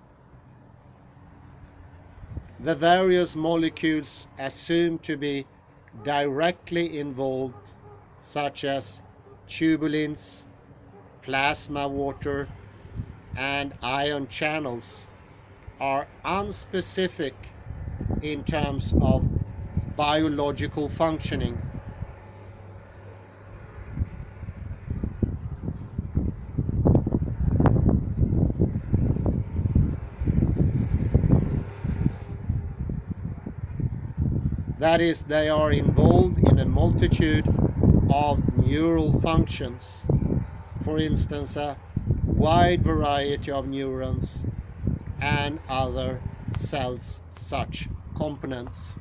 The various molecules assumed to be directly involved, such as tubulins, plasma water, and ion channels, are unspecific in terms of biological functioning. That is, they are involved in a multitude of neural functions, for instance a wide variety of neurons and other cells such components.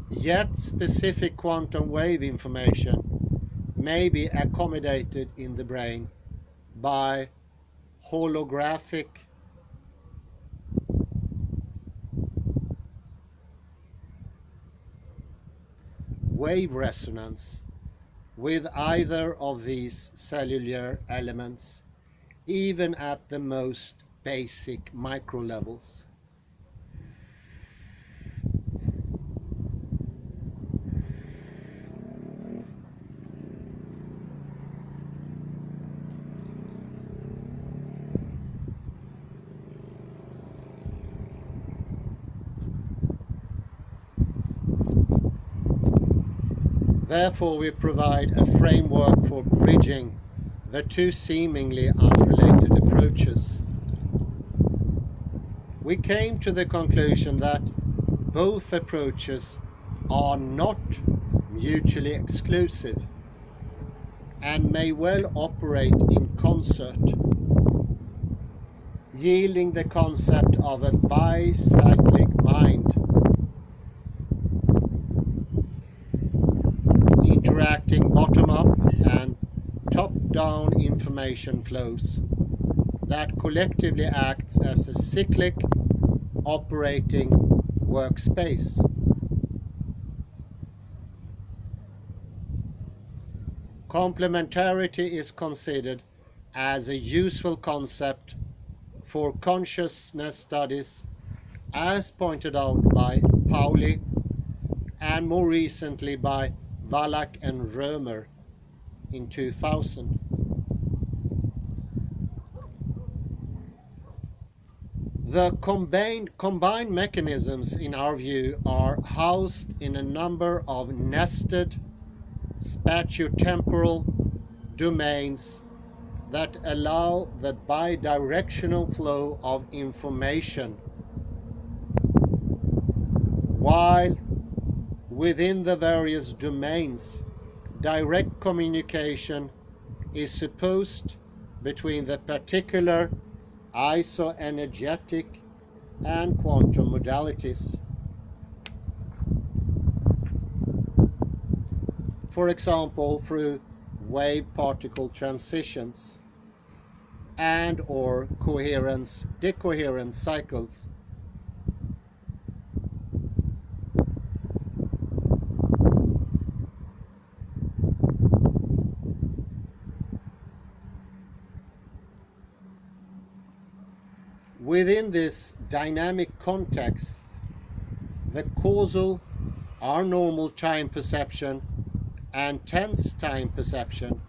Yet specific quantum wave information may be accommodated in the brain by holographic wave resonance with either of these cellular elements, even at the most basic micro levels. Therefore, we provide a framework for bridging the two seemingly unrelated approaches. We came to the conclusion that both approaches are not mutually exclusive and may well operate in concert, yielding the concept of a bicyclic mind, interacting bottom-up and top-down information flows that collectively acts as a cyclic operating workspace. Complementarity is considered as a useful concept for consciousness studies, as pointed out by Pauli and more recently by Wallach and Römer in 2000. The combined mechanisms, in our view, are housed in a number of nested spatiotemporal domains that allow the bidirectional flow of information, while within the various domains, direct communication is supposed between the particular isoenergetic and quantum modalities. For example, through wave-particle transitions and or coherence-decoherence cycles. Within this dynamic context, the causal or normal time perception and tense time perception,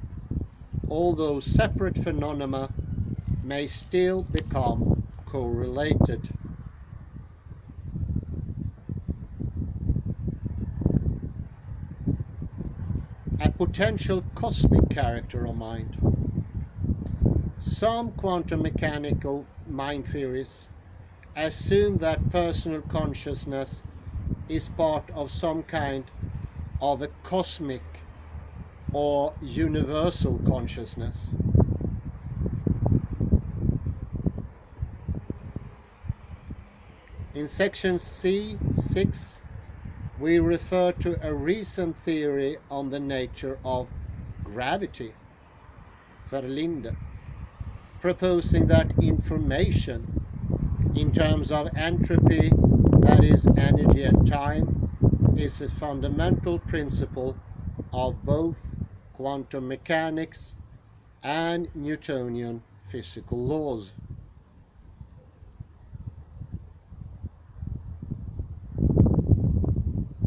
although separate phenomena, may still become correlated. A potential cosmic character of mind. Some quantum mechanical mind theories assume that personal consciousness is part of some kind of a cosmic or universal consciousness. In section C6, we refer to a recent theory on the nature of gravity, Verlinde, proposing that information in terms of entropy, that is energy and time, is a fundamental principle of both quantum mechanics and Newtonian physical laws.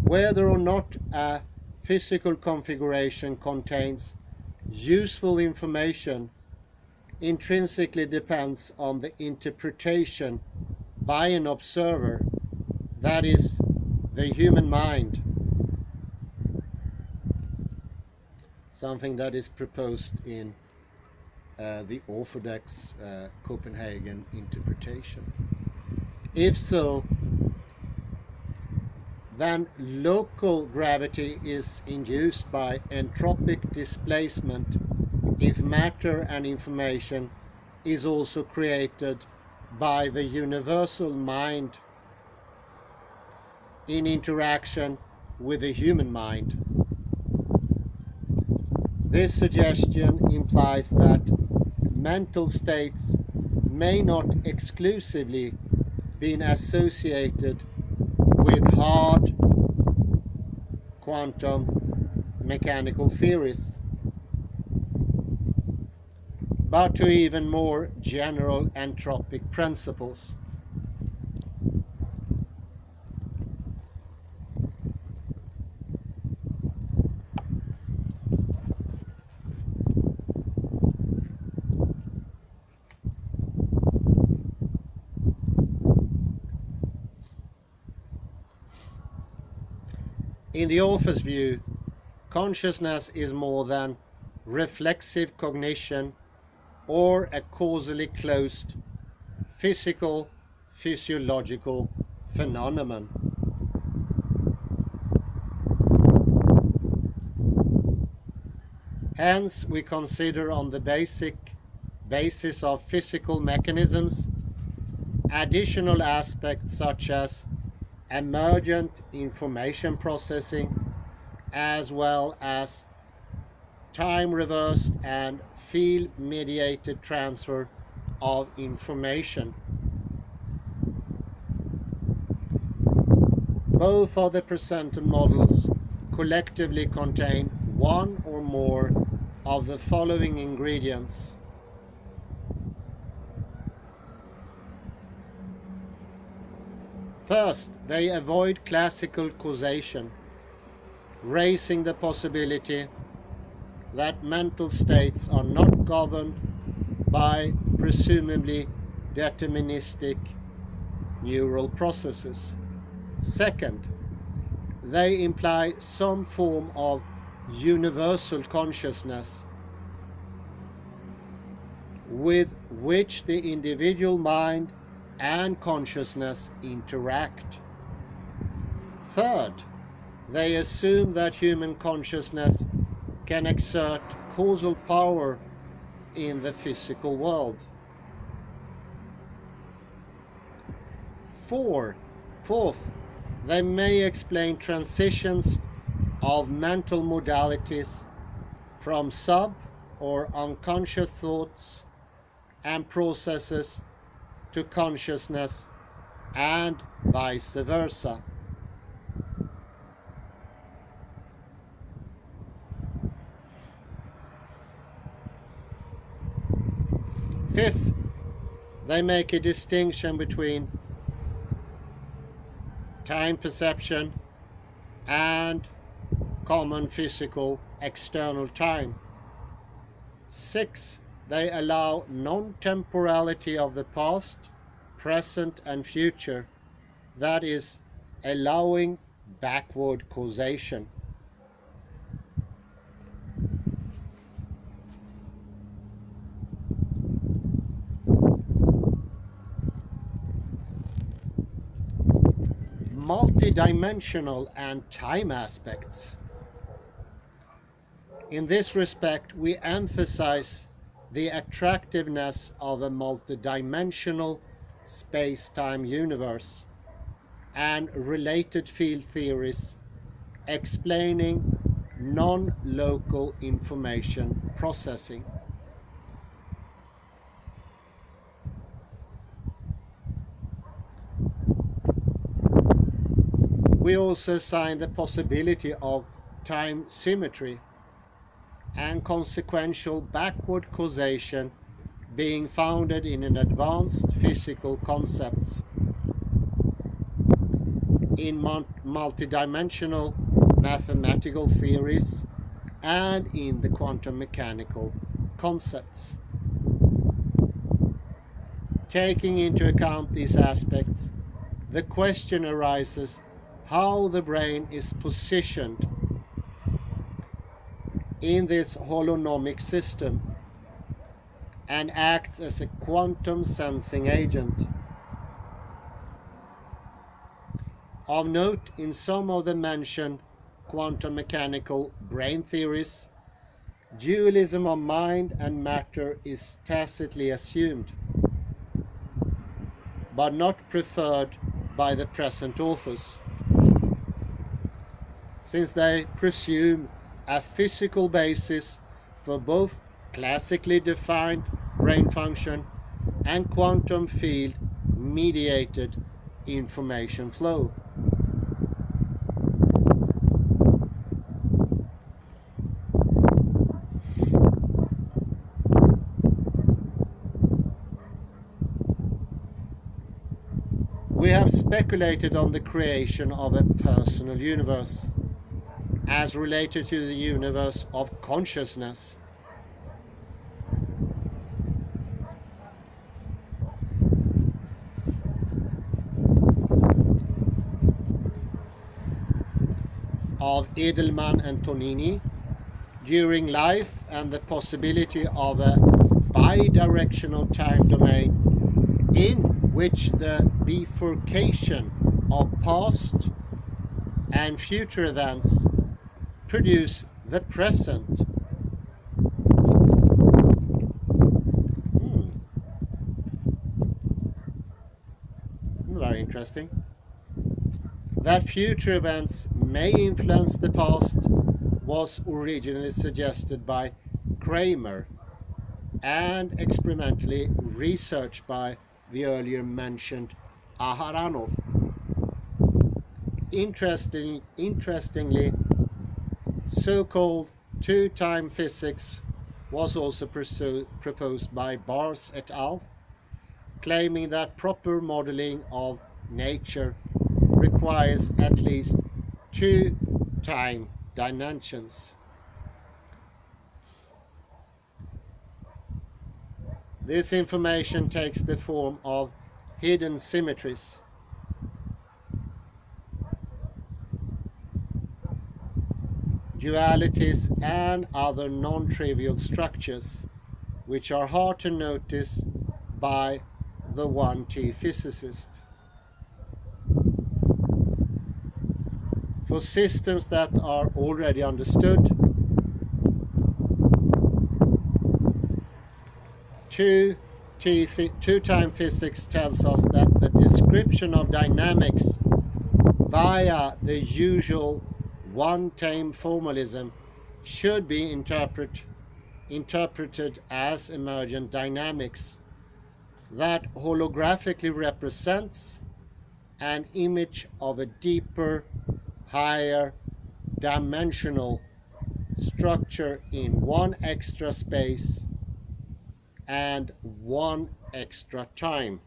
Whether or not a physical configuration contains useful information intrinsically depends on the interpretation by an observer, that is, the human mind, something that is proposed in the Orthodox Copenhagen interpretation. If so, then local gravity is induced by entropic displacement if matter and information is also created by the universal mind in interaction with the human mind. This suggestion implies that mental states may not exclusively be associated with hard quantum mechanical theories, but to even more general entropic principles. In the author's view, consciousness is more than reflexive cognition or a causally closed physiological phenomenon. Hence, we consider on the basis of physical mechanisms additional aspects such as emergent information processing, as well as time reversed and field mediated transfer of information. Both of the presented models collectively contain one or more of the following ingredients. First, they avoid classical causation, raising the possibility that mental states are not governed by presumably deterministic neural processes. Second, they imply some form of universal consciousness with which the individual mind and consciousness interact. Third, they assume that human consciousness can exert causal power in the physical world. Fourth, they may explain transitions of mental modalities from sub or unconscious thoughts and processes to consciousness and vice versa. Fifth, they make a distinction between time perception and common physical external time. Sixth, they allow non-temporality of the past, present and future, that is, allowing backward causation. Multidimensional and time aspects. In this respect, we emphasize the attractiveness of a multidimensional space-time universe and related field theories explaining non-local information processing. We also assign the possibility of time symmetry and consequential backward causation being founded in an advanced physical concepts. In multidimensional mathematical theories, and in the quantum mechanical concepts. Taking into account these aspects, the question arises how the brain is positioned in this holonomic system and acts as a quantum sensing agent. Of note, in some of the mentioned quantum mechanical brain theories, dualism of mind and matter is tacitly assumed, but not preferred by the present authors, since they presume a physical basis for both classically defined brain function and quantum field mediated information flow. We have speculated on the creation of a personal universe as related to the universe of consciousness. Of Edelman and Tonini during life, and the possibility of a bidirectional time domain in which the bifurcation of past and future events produce the present. Very interesting. That future events may influence the past was originally suggested by Kramer and experimentally researched by the earlier mentioned Aharonov. Interestingly, so-called two-time physics was also proposed by Bars et al., claiming that proper modeling of nature requires at least two time dimensions. This information takes the form of hidden symmetries, dualities, and other non-trivial structures, which are hard to notice by the 1T physicist. For systems that are already understood, two-time physics tells us that the description of dynamics via the usual one-time formalism should be interpreted as emergent dynamics that holographically represents an image of a deeper, higher dimensional structure in one extra space and one extra time.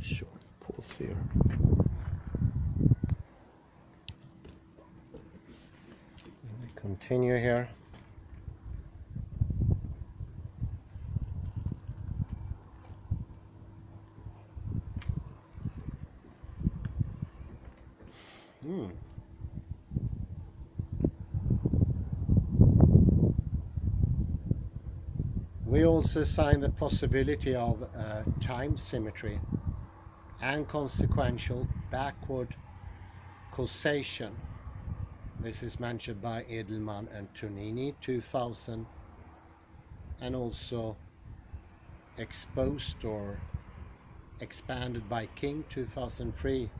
Short pause here. We continue here. We also assign the possibility of time symmetry and consequential backward causation. This is mentioned by Edelman and Tonini 2000, and also exposed or expanded by King 2003.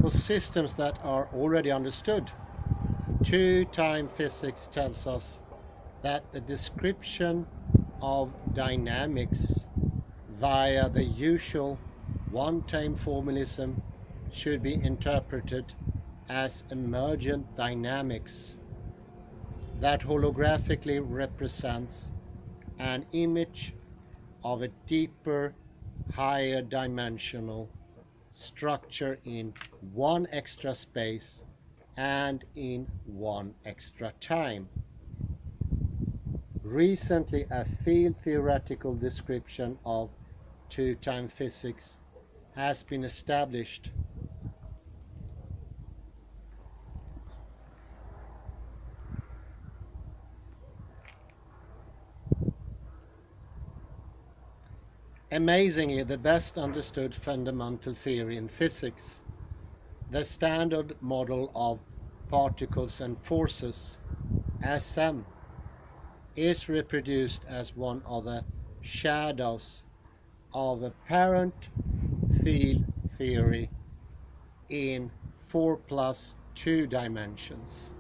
For systems that are already understood, two-time physics tells us that the description of dynamics via the usual one-time formalism should be interpreted as emergent dynamics that holographically represents an image of a deeper, higher dimensional structure in one extra space and in one extra time. Recently, a field theoretical description of two-time physics has been established. Amazingly, the best understood fundamental theory in physics, the standard model of particles and forces, SM, is reproduced as one of the shadows of apparent field theory in 4+2 dimensions.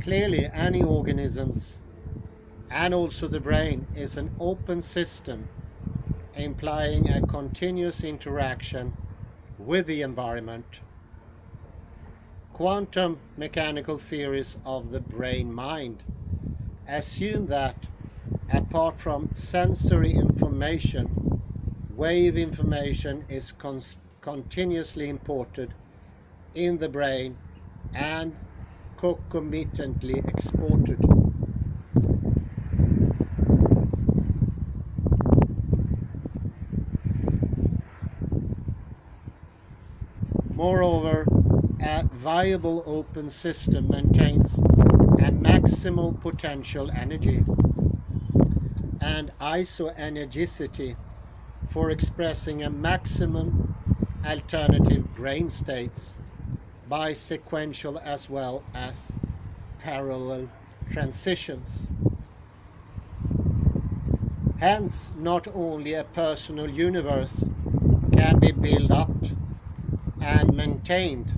Clearly, any organisms and also the brain is an open system, implying a continuous interaction with the environment. Quantum mechanical theories of the brain-mind assume that, apart from sensory information, wave information is continuously imported in the brain and concomitantly exported. Moreover, a viable open system maintains a maximal potential energy and isoenergicity for expressing a maximum alternative brain states by sequential as well as parallel transitions. Hence, not only a personal universe can be built up and maintained,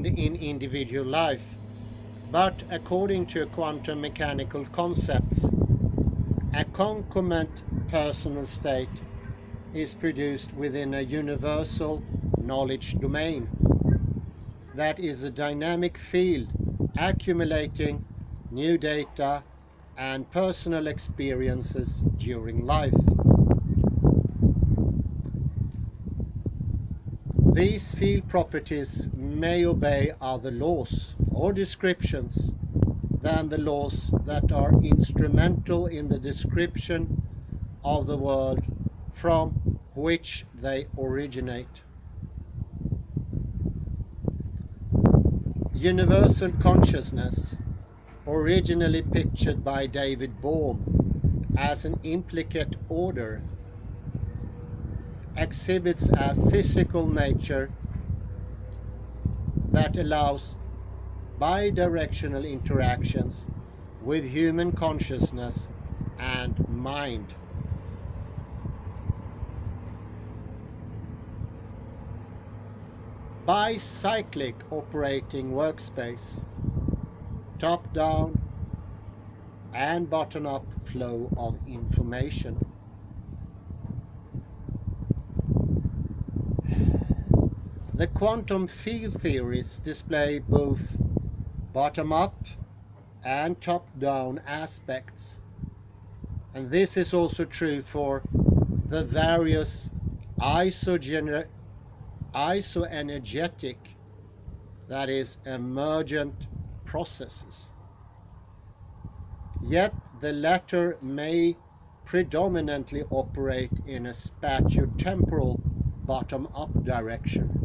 in individual life, but according to quantum mechanical concepts, a concomitant personal state is produced within a universal knowledge domain that is a dynamic field accumulating new data and personal experiences during life. These field properties may obey other laws or descriptions than the laws that are instrumental in the description of the world from which they originate. Universal consciousness, originally pictured by David Bohm as an implicate order, exhibits a physical nature that allows bidirectional interactions with human consciousness and mind. Bicyclic operating workspace, top-down and bottom-up flow of information. The quantum field theories display both bottom-up and top-down aspects, and this is also true for the various isoenergetic, that is, emergent processes. Yet the latter may predominantly operate in a spatiotemporal bottom-up direction.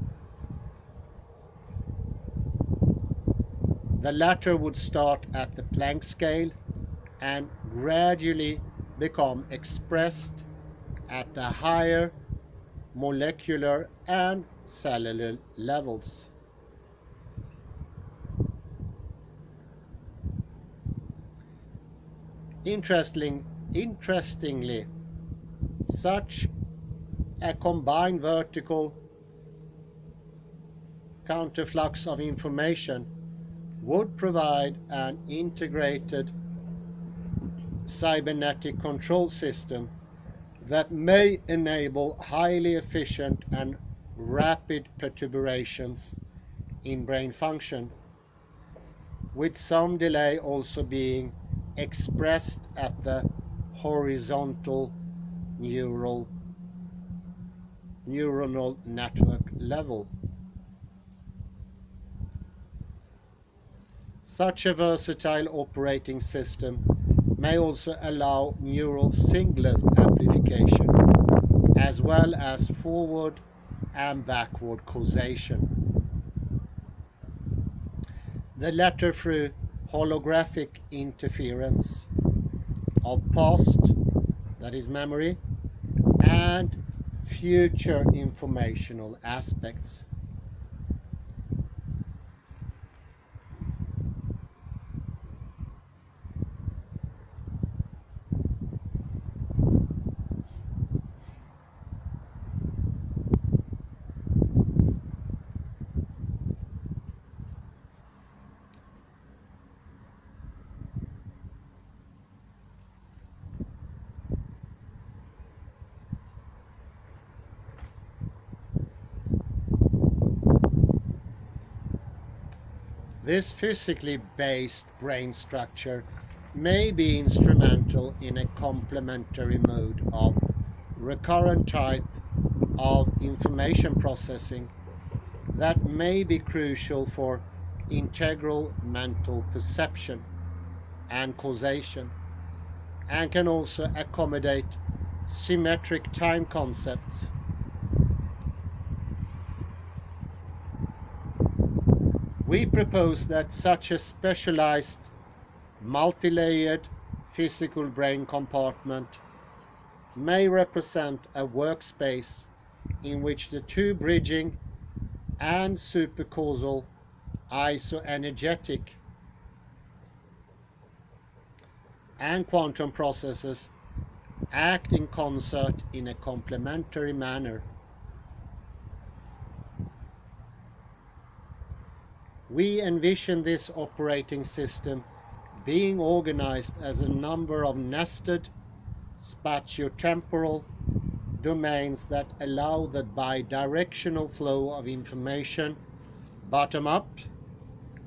The latter would start at the Planck scale and gradually become expressed at the higher molecular and cellular levels. Interestingly, Such a combined vertical counterflux of information would provide an integrated cybernetic control system that may enable highly efficient and rapid perturbations in brain function, with some delay also being expressed at the horizontal neuronal network level. Such a versatile operating system may also allow neural signal amplification, as well as forward and backward causation. The latter through holographic interference of past, that is memory, and future informational aspects. This physically based brain structure may be instrumental in a complementary mode of recurrent type of information processing that may be crucial for integral mental perception and causation, and can also accommodate symmetric time concepts. We propose that such a specialized, multi-layered physical brain compartment may represent a workspace in which the two bridging and supercausal isoenergetic and quantum processes act in concert in a complementary manner. We envision this operating system being organized as a number of nested spatiotemporal domains that allow the bidirectional flow of information bottom up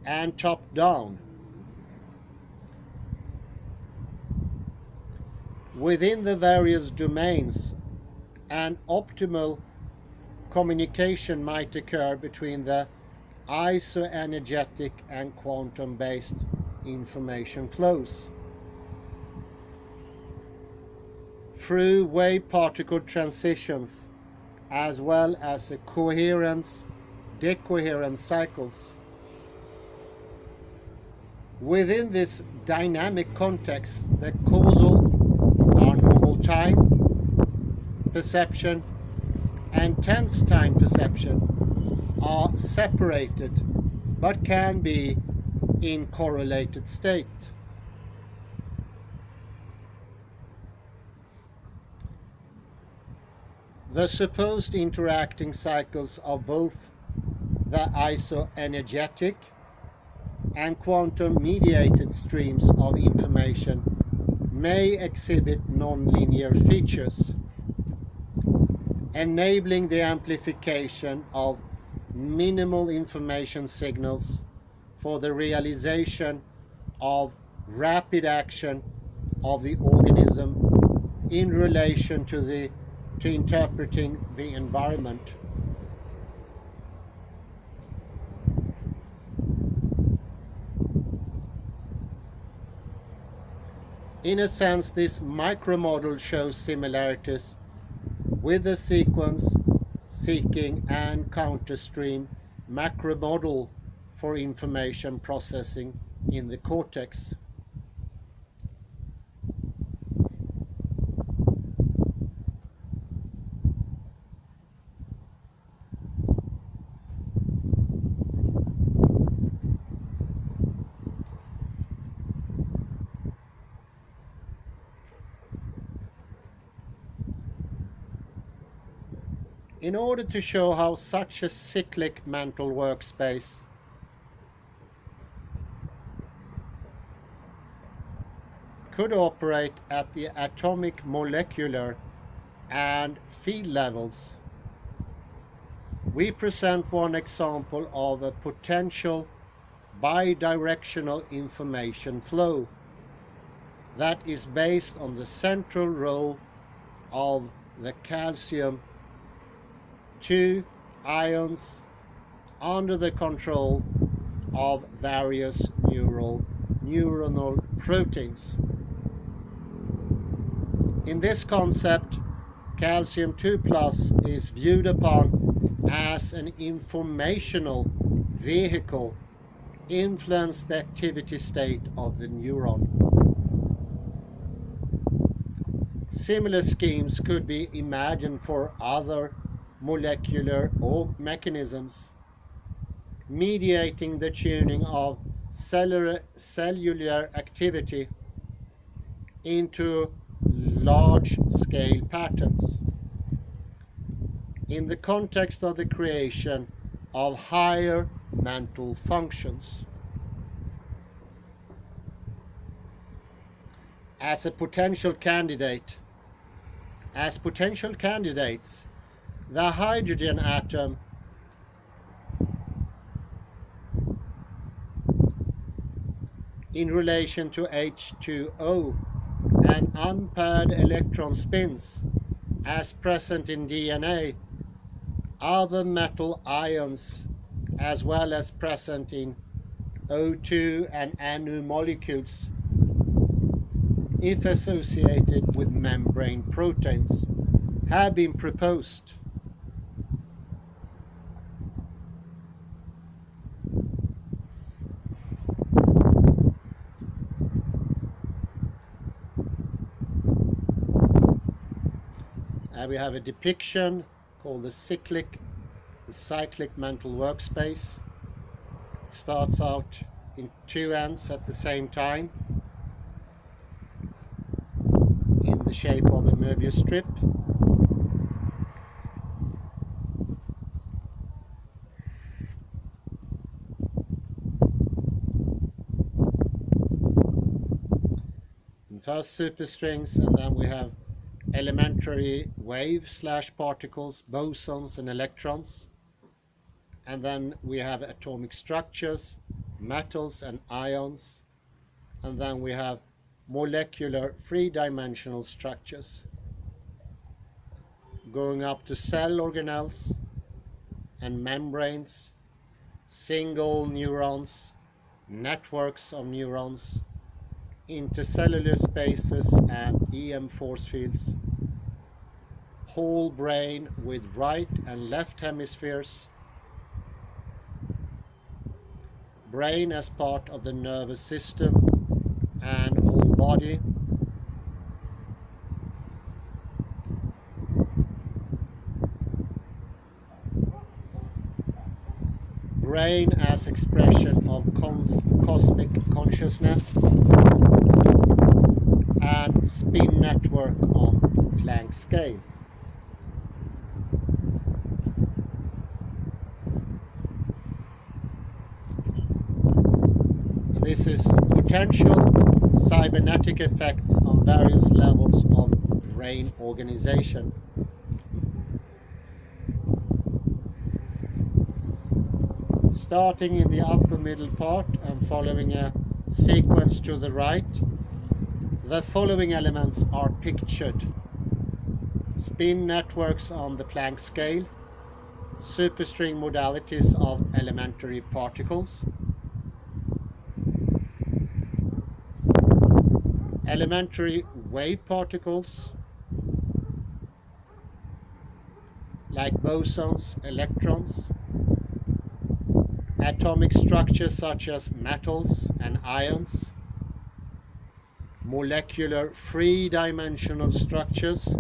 and top down. Within the various domains, an optimal communication might occur between the isoenergetic and quantum-based information flows. Through wave-particle transitions, as well as coherence-decoherence cycles. Within this dynamic context, the causal or normal time perception and tense time perception are separated but can be in correlated state. The supposed interacting cycles of both the isoenergetic and quantum-mediated streams of information may exhibit nonlinear features, enabling the amplification of minimal information signals for the realization of rapid action of the organism in relation to interpreting the environment. In a sense, this micromodel shows similarities with the sequence seeking and counterstream macromodel for information processing in the cortex. In order to show how such a cyclic mental workspace could operate at the atomic, molecular, and field levels, we present one example of a potential bidirectional information flow that is based on the central role of the calcium 2 ions under the control of various neuronal proteins. In this concept, calcium 2+ is viewed upon as an informational vehicle influence the activity state of the neuron. Similar schemes could be imagined for other molecular mechanisms, mediating the tuning of cellular activity into large-scale patterns in the context of the creation of higher mental functions. As potential candidates, the hydrogen atom in relation to H2O and unpaired electron spins as present in DNA, other metal ions as well as present in O2 and NO molecules, if associated with membrane proteins, have been proposed. We have a depiction called the cyclic mental workspace. It starts out in two ends at the same time in the shape of a Möbius strip. And first superstrings, and then we have elementary wave/particles, bosons and electrons, and then we have atomic structures, metals and ions, and then we have molecular three-dimensional structures going up to cell organelles and membranes, single neurons, networks of neurons, intercellular spaces and EM force fields, whole brain with right and left hemispheres, brain as part of the nervous system and whole body, brain as expression of cosmic consciousness, and spin network on Planck scale. And this is potential cybernetic effects on various levels of brain organization. Starting in the upper middle part and following a sequence to the right, the following elements are pictured: spin networks on the Planck scale, superstring modalities of elementary particles, elementary wave particles like bosons, electrons, atomic structures such as metals and ions, molecular three-dimensional structures,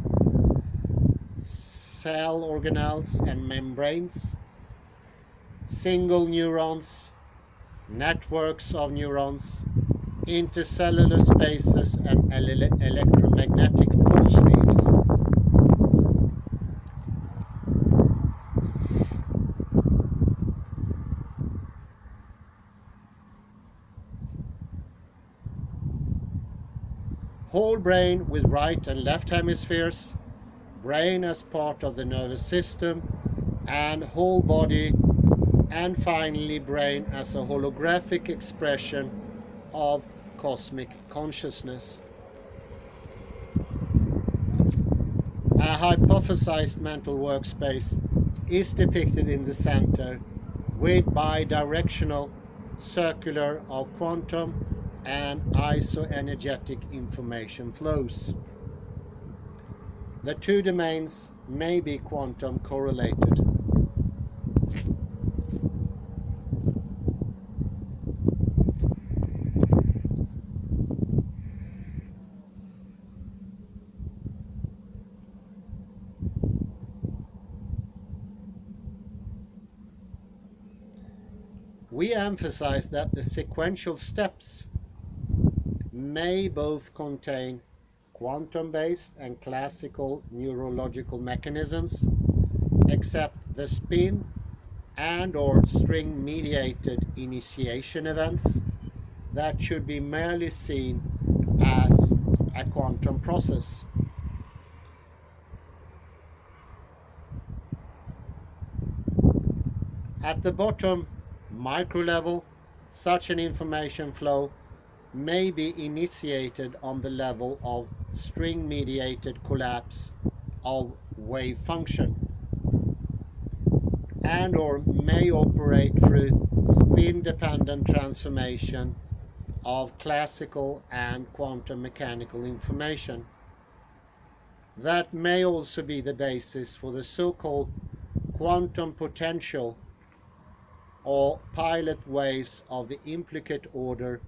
cell organelles and membranes, single neurons, networks of neurons, intercellular spaces and electromagnetic force fields. whole brain with right and left hemispheres, brain as part of the nervous system, and whole body, and finally brain as a holographic expression of cosmic consciousness. A hypothesized mental workspace is depicted in the center with bidirectional, circular or quantum and isoenergetic information flows. The two domains may be quantum correlated. We emphasize that the sequential steps may both contain quantum-based and classical neurological mechanisms, except the spin and or string-mediated initiation events that should be merely seen as a quantum process. At the bottom micro level, such an information flow may be initiated on the level of string-mediated collapse of wave function and or may operate through spin-dependent transformation of classical and quantum mechanical information. That may also be the basis for the so-called quantum potential or pilot waves of the implicate order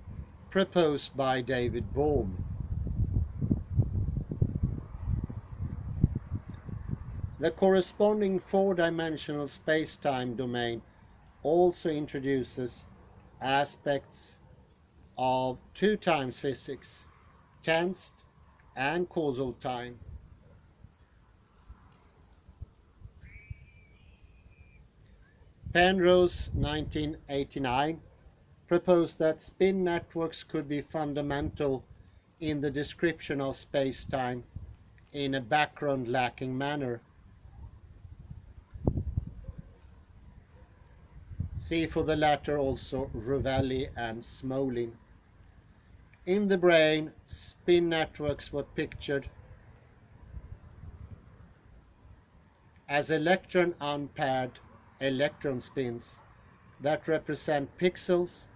proposed by David Bohm. The corresponding four-dimensional space-time domain also introduces aspects of two times physics, tensed and causal time. Penrose, 1989, proposed that spin networks could be fundamental in the description of space-time in a background-lacking manner. See for the latter also Rovelli and Smolin. In the brain, spin networks were pictured as electron-unpaired electron spins that represent pixels,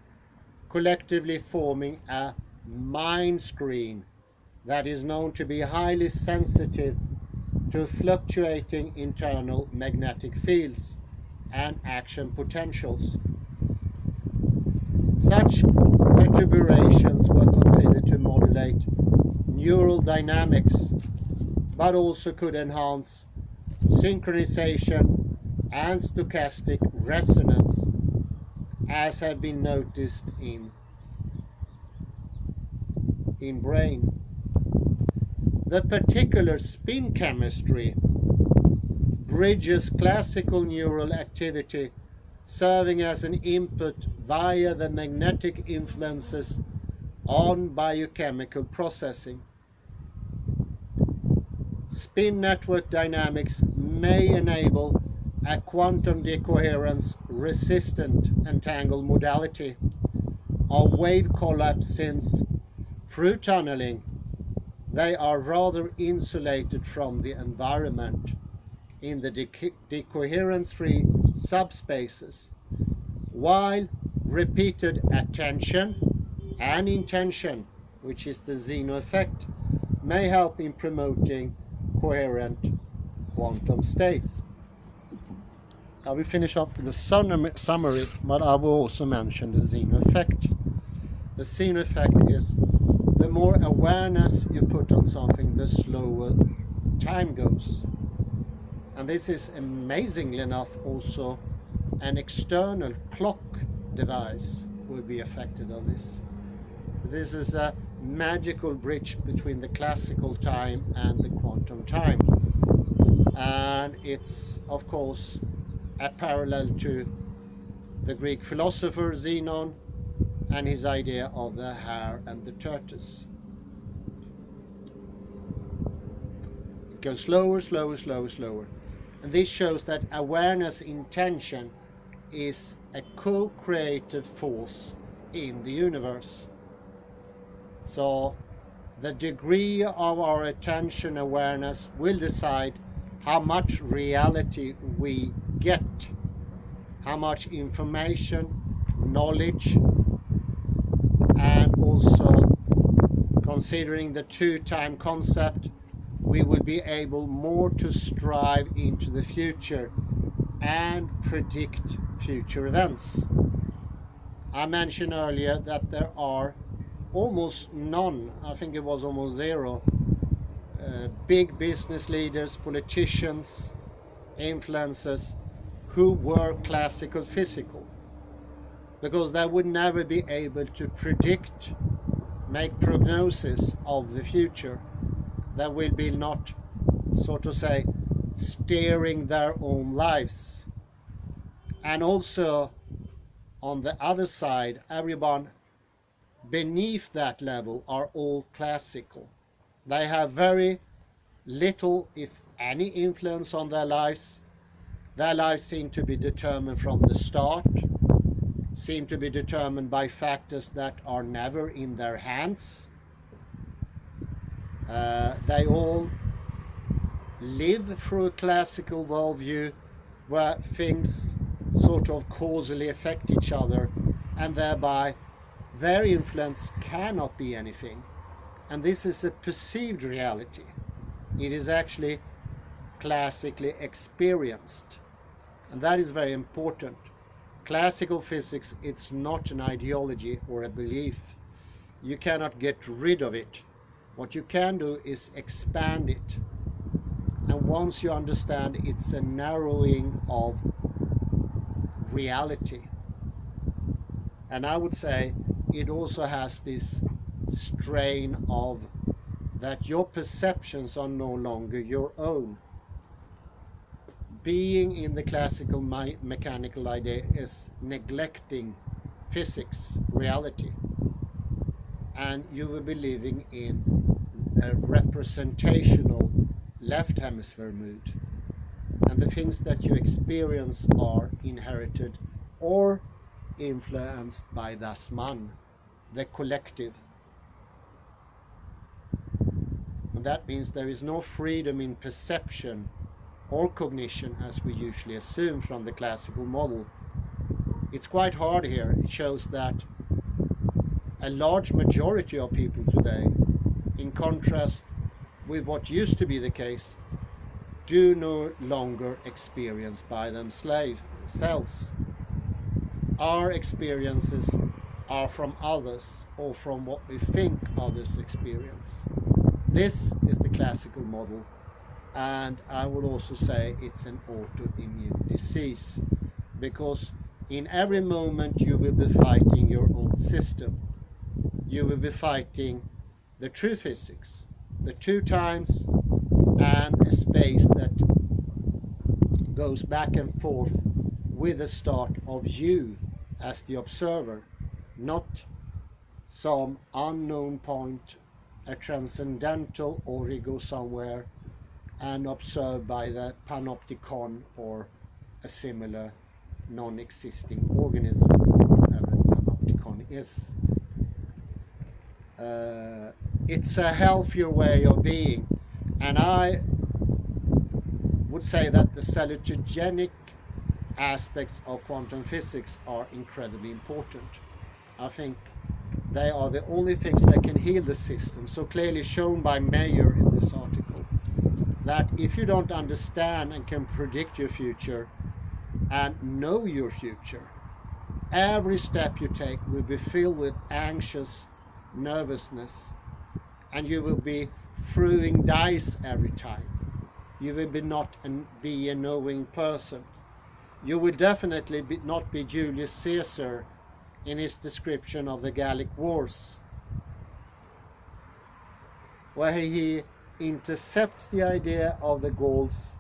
collectively forming a mind screen that is known to be highly sensitive to fluctuating internal magnetic fields and action potentials. Such perturbations were considered to modulate neural dynamics, but also could enhance synchronization and stochastic resonance, as have been noticed in brain. The particular spin chemistry bridges classical neural activity, serving as an input via the magnetic influences on biochemical processing. Spin network dynamics may enable a quantum decoherence resistant entangled modality of wave collapse, since through tunneling they are rather insulated from the environment in the decoherence-free subspaces, while repeated attention and intention, which is the Zeno effect, may help in promoting coherent quantum states. I will finish off with the summary, but I will also mention the Zeno effect. The Zeno effect is the more awareness you put on something, the slower time goes. And this is amazingly enough also an external clock device will be affected of this. This is a magical bridge between the classical time and the quantum time. And it's of course a parallel to the Greek philosopher Zenon and his idea of the hare and the tortoise. goes slower, slower, slower, slower. And this shows that awareness intention is a co-creative force in the universe. So the degree of our attention awareness will decide how much reality we get, how much information, knowledge, and also considering the two-time concept, we will be able more to strive into the future and predict future events. I mentioned earlier that there are almost none, I think it was almost zero, big business leaders, politicians, influencers who were classical physical, because they would never be able to predict, make prognosis of the future. They will be not, so to say, steering their own lives. And also on the other side, everyone beneath that level are all classical. They have very little, if any, influence on their lives. Their lives seem to be determined from the start, seem to be determined by factors that are never in their hands. They all live through a classical worldview where things sort of causally affect each other, and thereby their influence cannot be anything. And this is a perceived reality. It is actually classically experienced. And that is very important. Classical physics, it's not an ideology or a belief. You cannot get rid of it. What you can do is expand it. And once you understand, it's a narrowing of reality. And I would say it also has this strain of that your perceptions are no longer your own. Being in the classical mechanical idea is neglecting physics, reality. And you will be living in a representational left hemisphere mood. And the things that you experience are inherited or influenced by das Man, the collective. And that means there is no freedom in perception or cognition as we usually assume from the classical model. It's quite hard here. It shows that a large majority of people today, in contrast with what used to be the case, do no longer experience by themselves. Our experiences are from others, or from what we think others experience. This is the classical model, and I would also say it's an autoimmune disease, because in every moment you will be fighting your own system. You will be fighting the true physics, the two times, and a space that goes back and forth with the start of you as the observer, not some unknown point, a transcendental origo somewhere, and observed by the panopticon or a similar non-existing organism, whatever panopticon is. It's a healthier way of being, and I would say that the salutogenic aspects of quantum physics are incredibly important. I think they are the only things that can heal the system, so clearly shown by Mayer in this article, that if you don't understand and can predict your future and know your future, every step you take will be filled with anxious nervousness, and you will be throwing dice every time. You will be a knowing person. You will definitely not be Julius Caesar in his description of the Gallic Wars, where he intercepts the idea of the Gauls.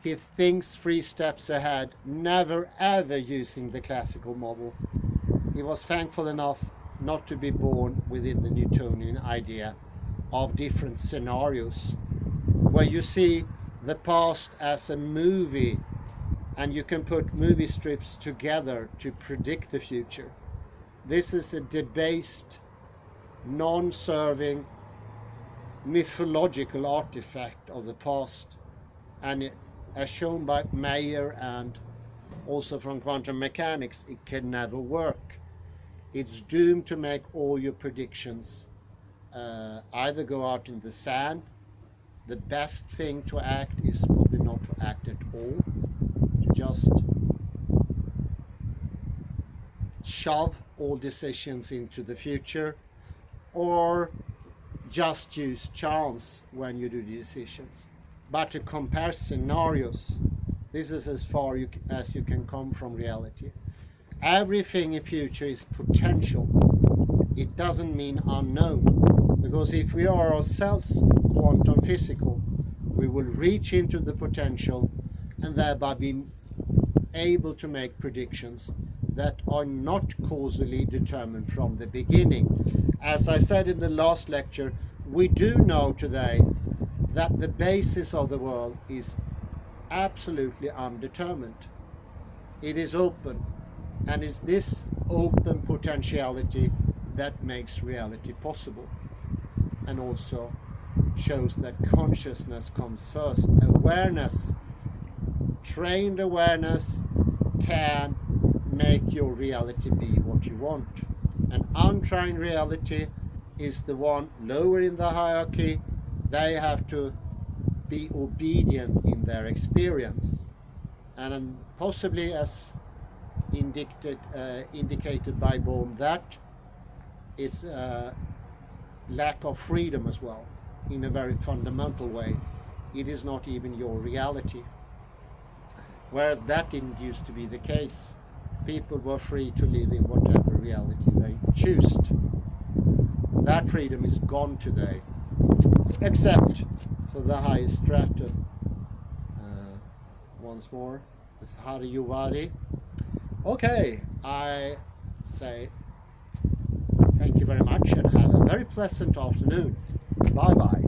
He thinks 3 steps ahead, never ever using the classical model. He was thankful enough not to be born within the Newtonian idea of different scenarios. where you see the past as a movie, and you can put movie strips together to predict the future. This is a debased, non-serving, mythological artifact of the past, and it, as shown by Mayer and also from quantum mechanics, it can never work. It's doomed to make all your predictions either go out in the sand. The best thing to act is probably not to act at all, to just shove all decisions into the future, or just use chance when you do the decisions. But to compare scenarios, this is as far as you can come from reality. Everything in future is potential. It doesn't mean unknown, because if we are ourselves quantum physical, we will reach into the potential and thereby be able to make predictions that are not causally determined from the beginning. As I said in the last lecture, we do know today that the basis of the world is absolutely undetermined. It is open, and it's this open potentiality that makes reality possible, and also shows that consciousness comes first. Awareness, trained awareness, can make your reality be what you want. An untrained reality is the one lower in the hierarchy. They have to be obedient in their experience, and possibly, as indicated by Bohm, that is a lack of freedom as well, in a very fundamental way. It is not even your reality, whereas that didn't used to be the case. People were free to live in whatever reality they chose. That freedom is gone today, except for the highest stratum. Once more, this Hari Yuvari. Okay, I say thank you very much and have a very pleasant afternoon. Bye bye.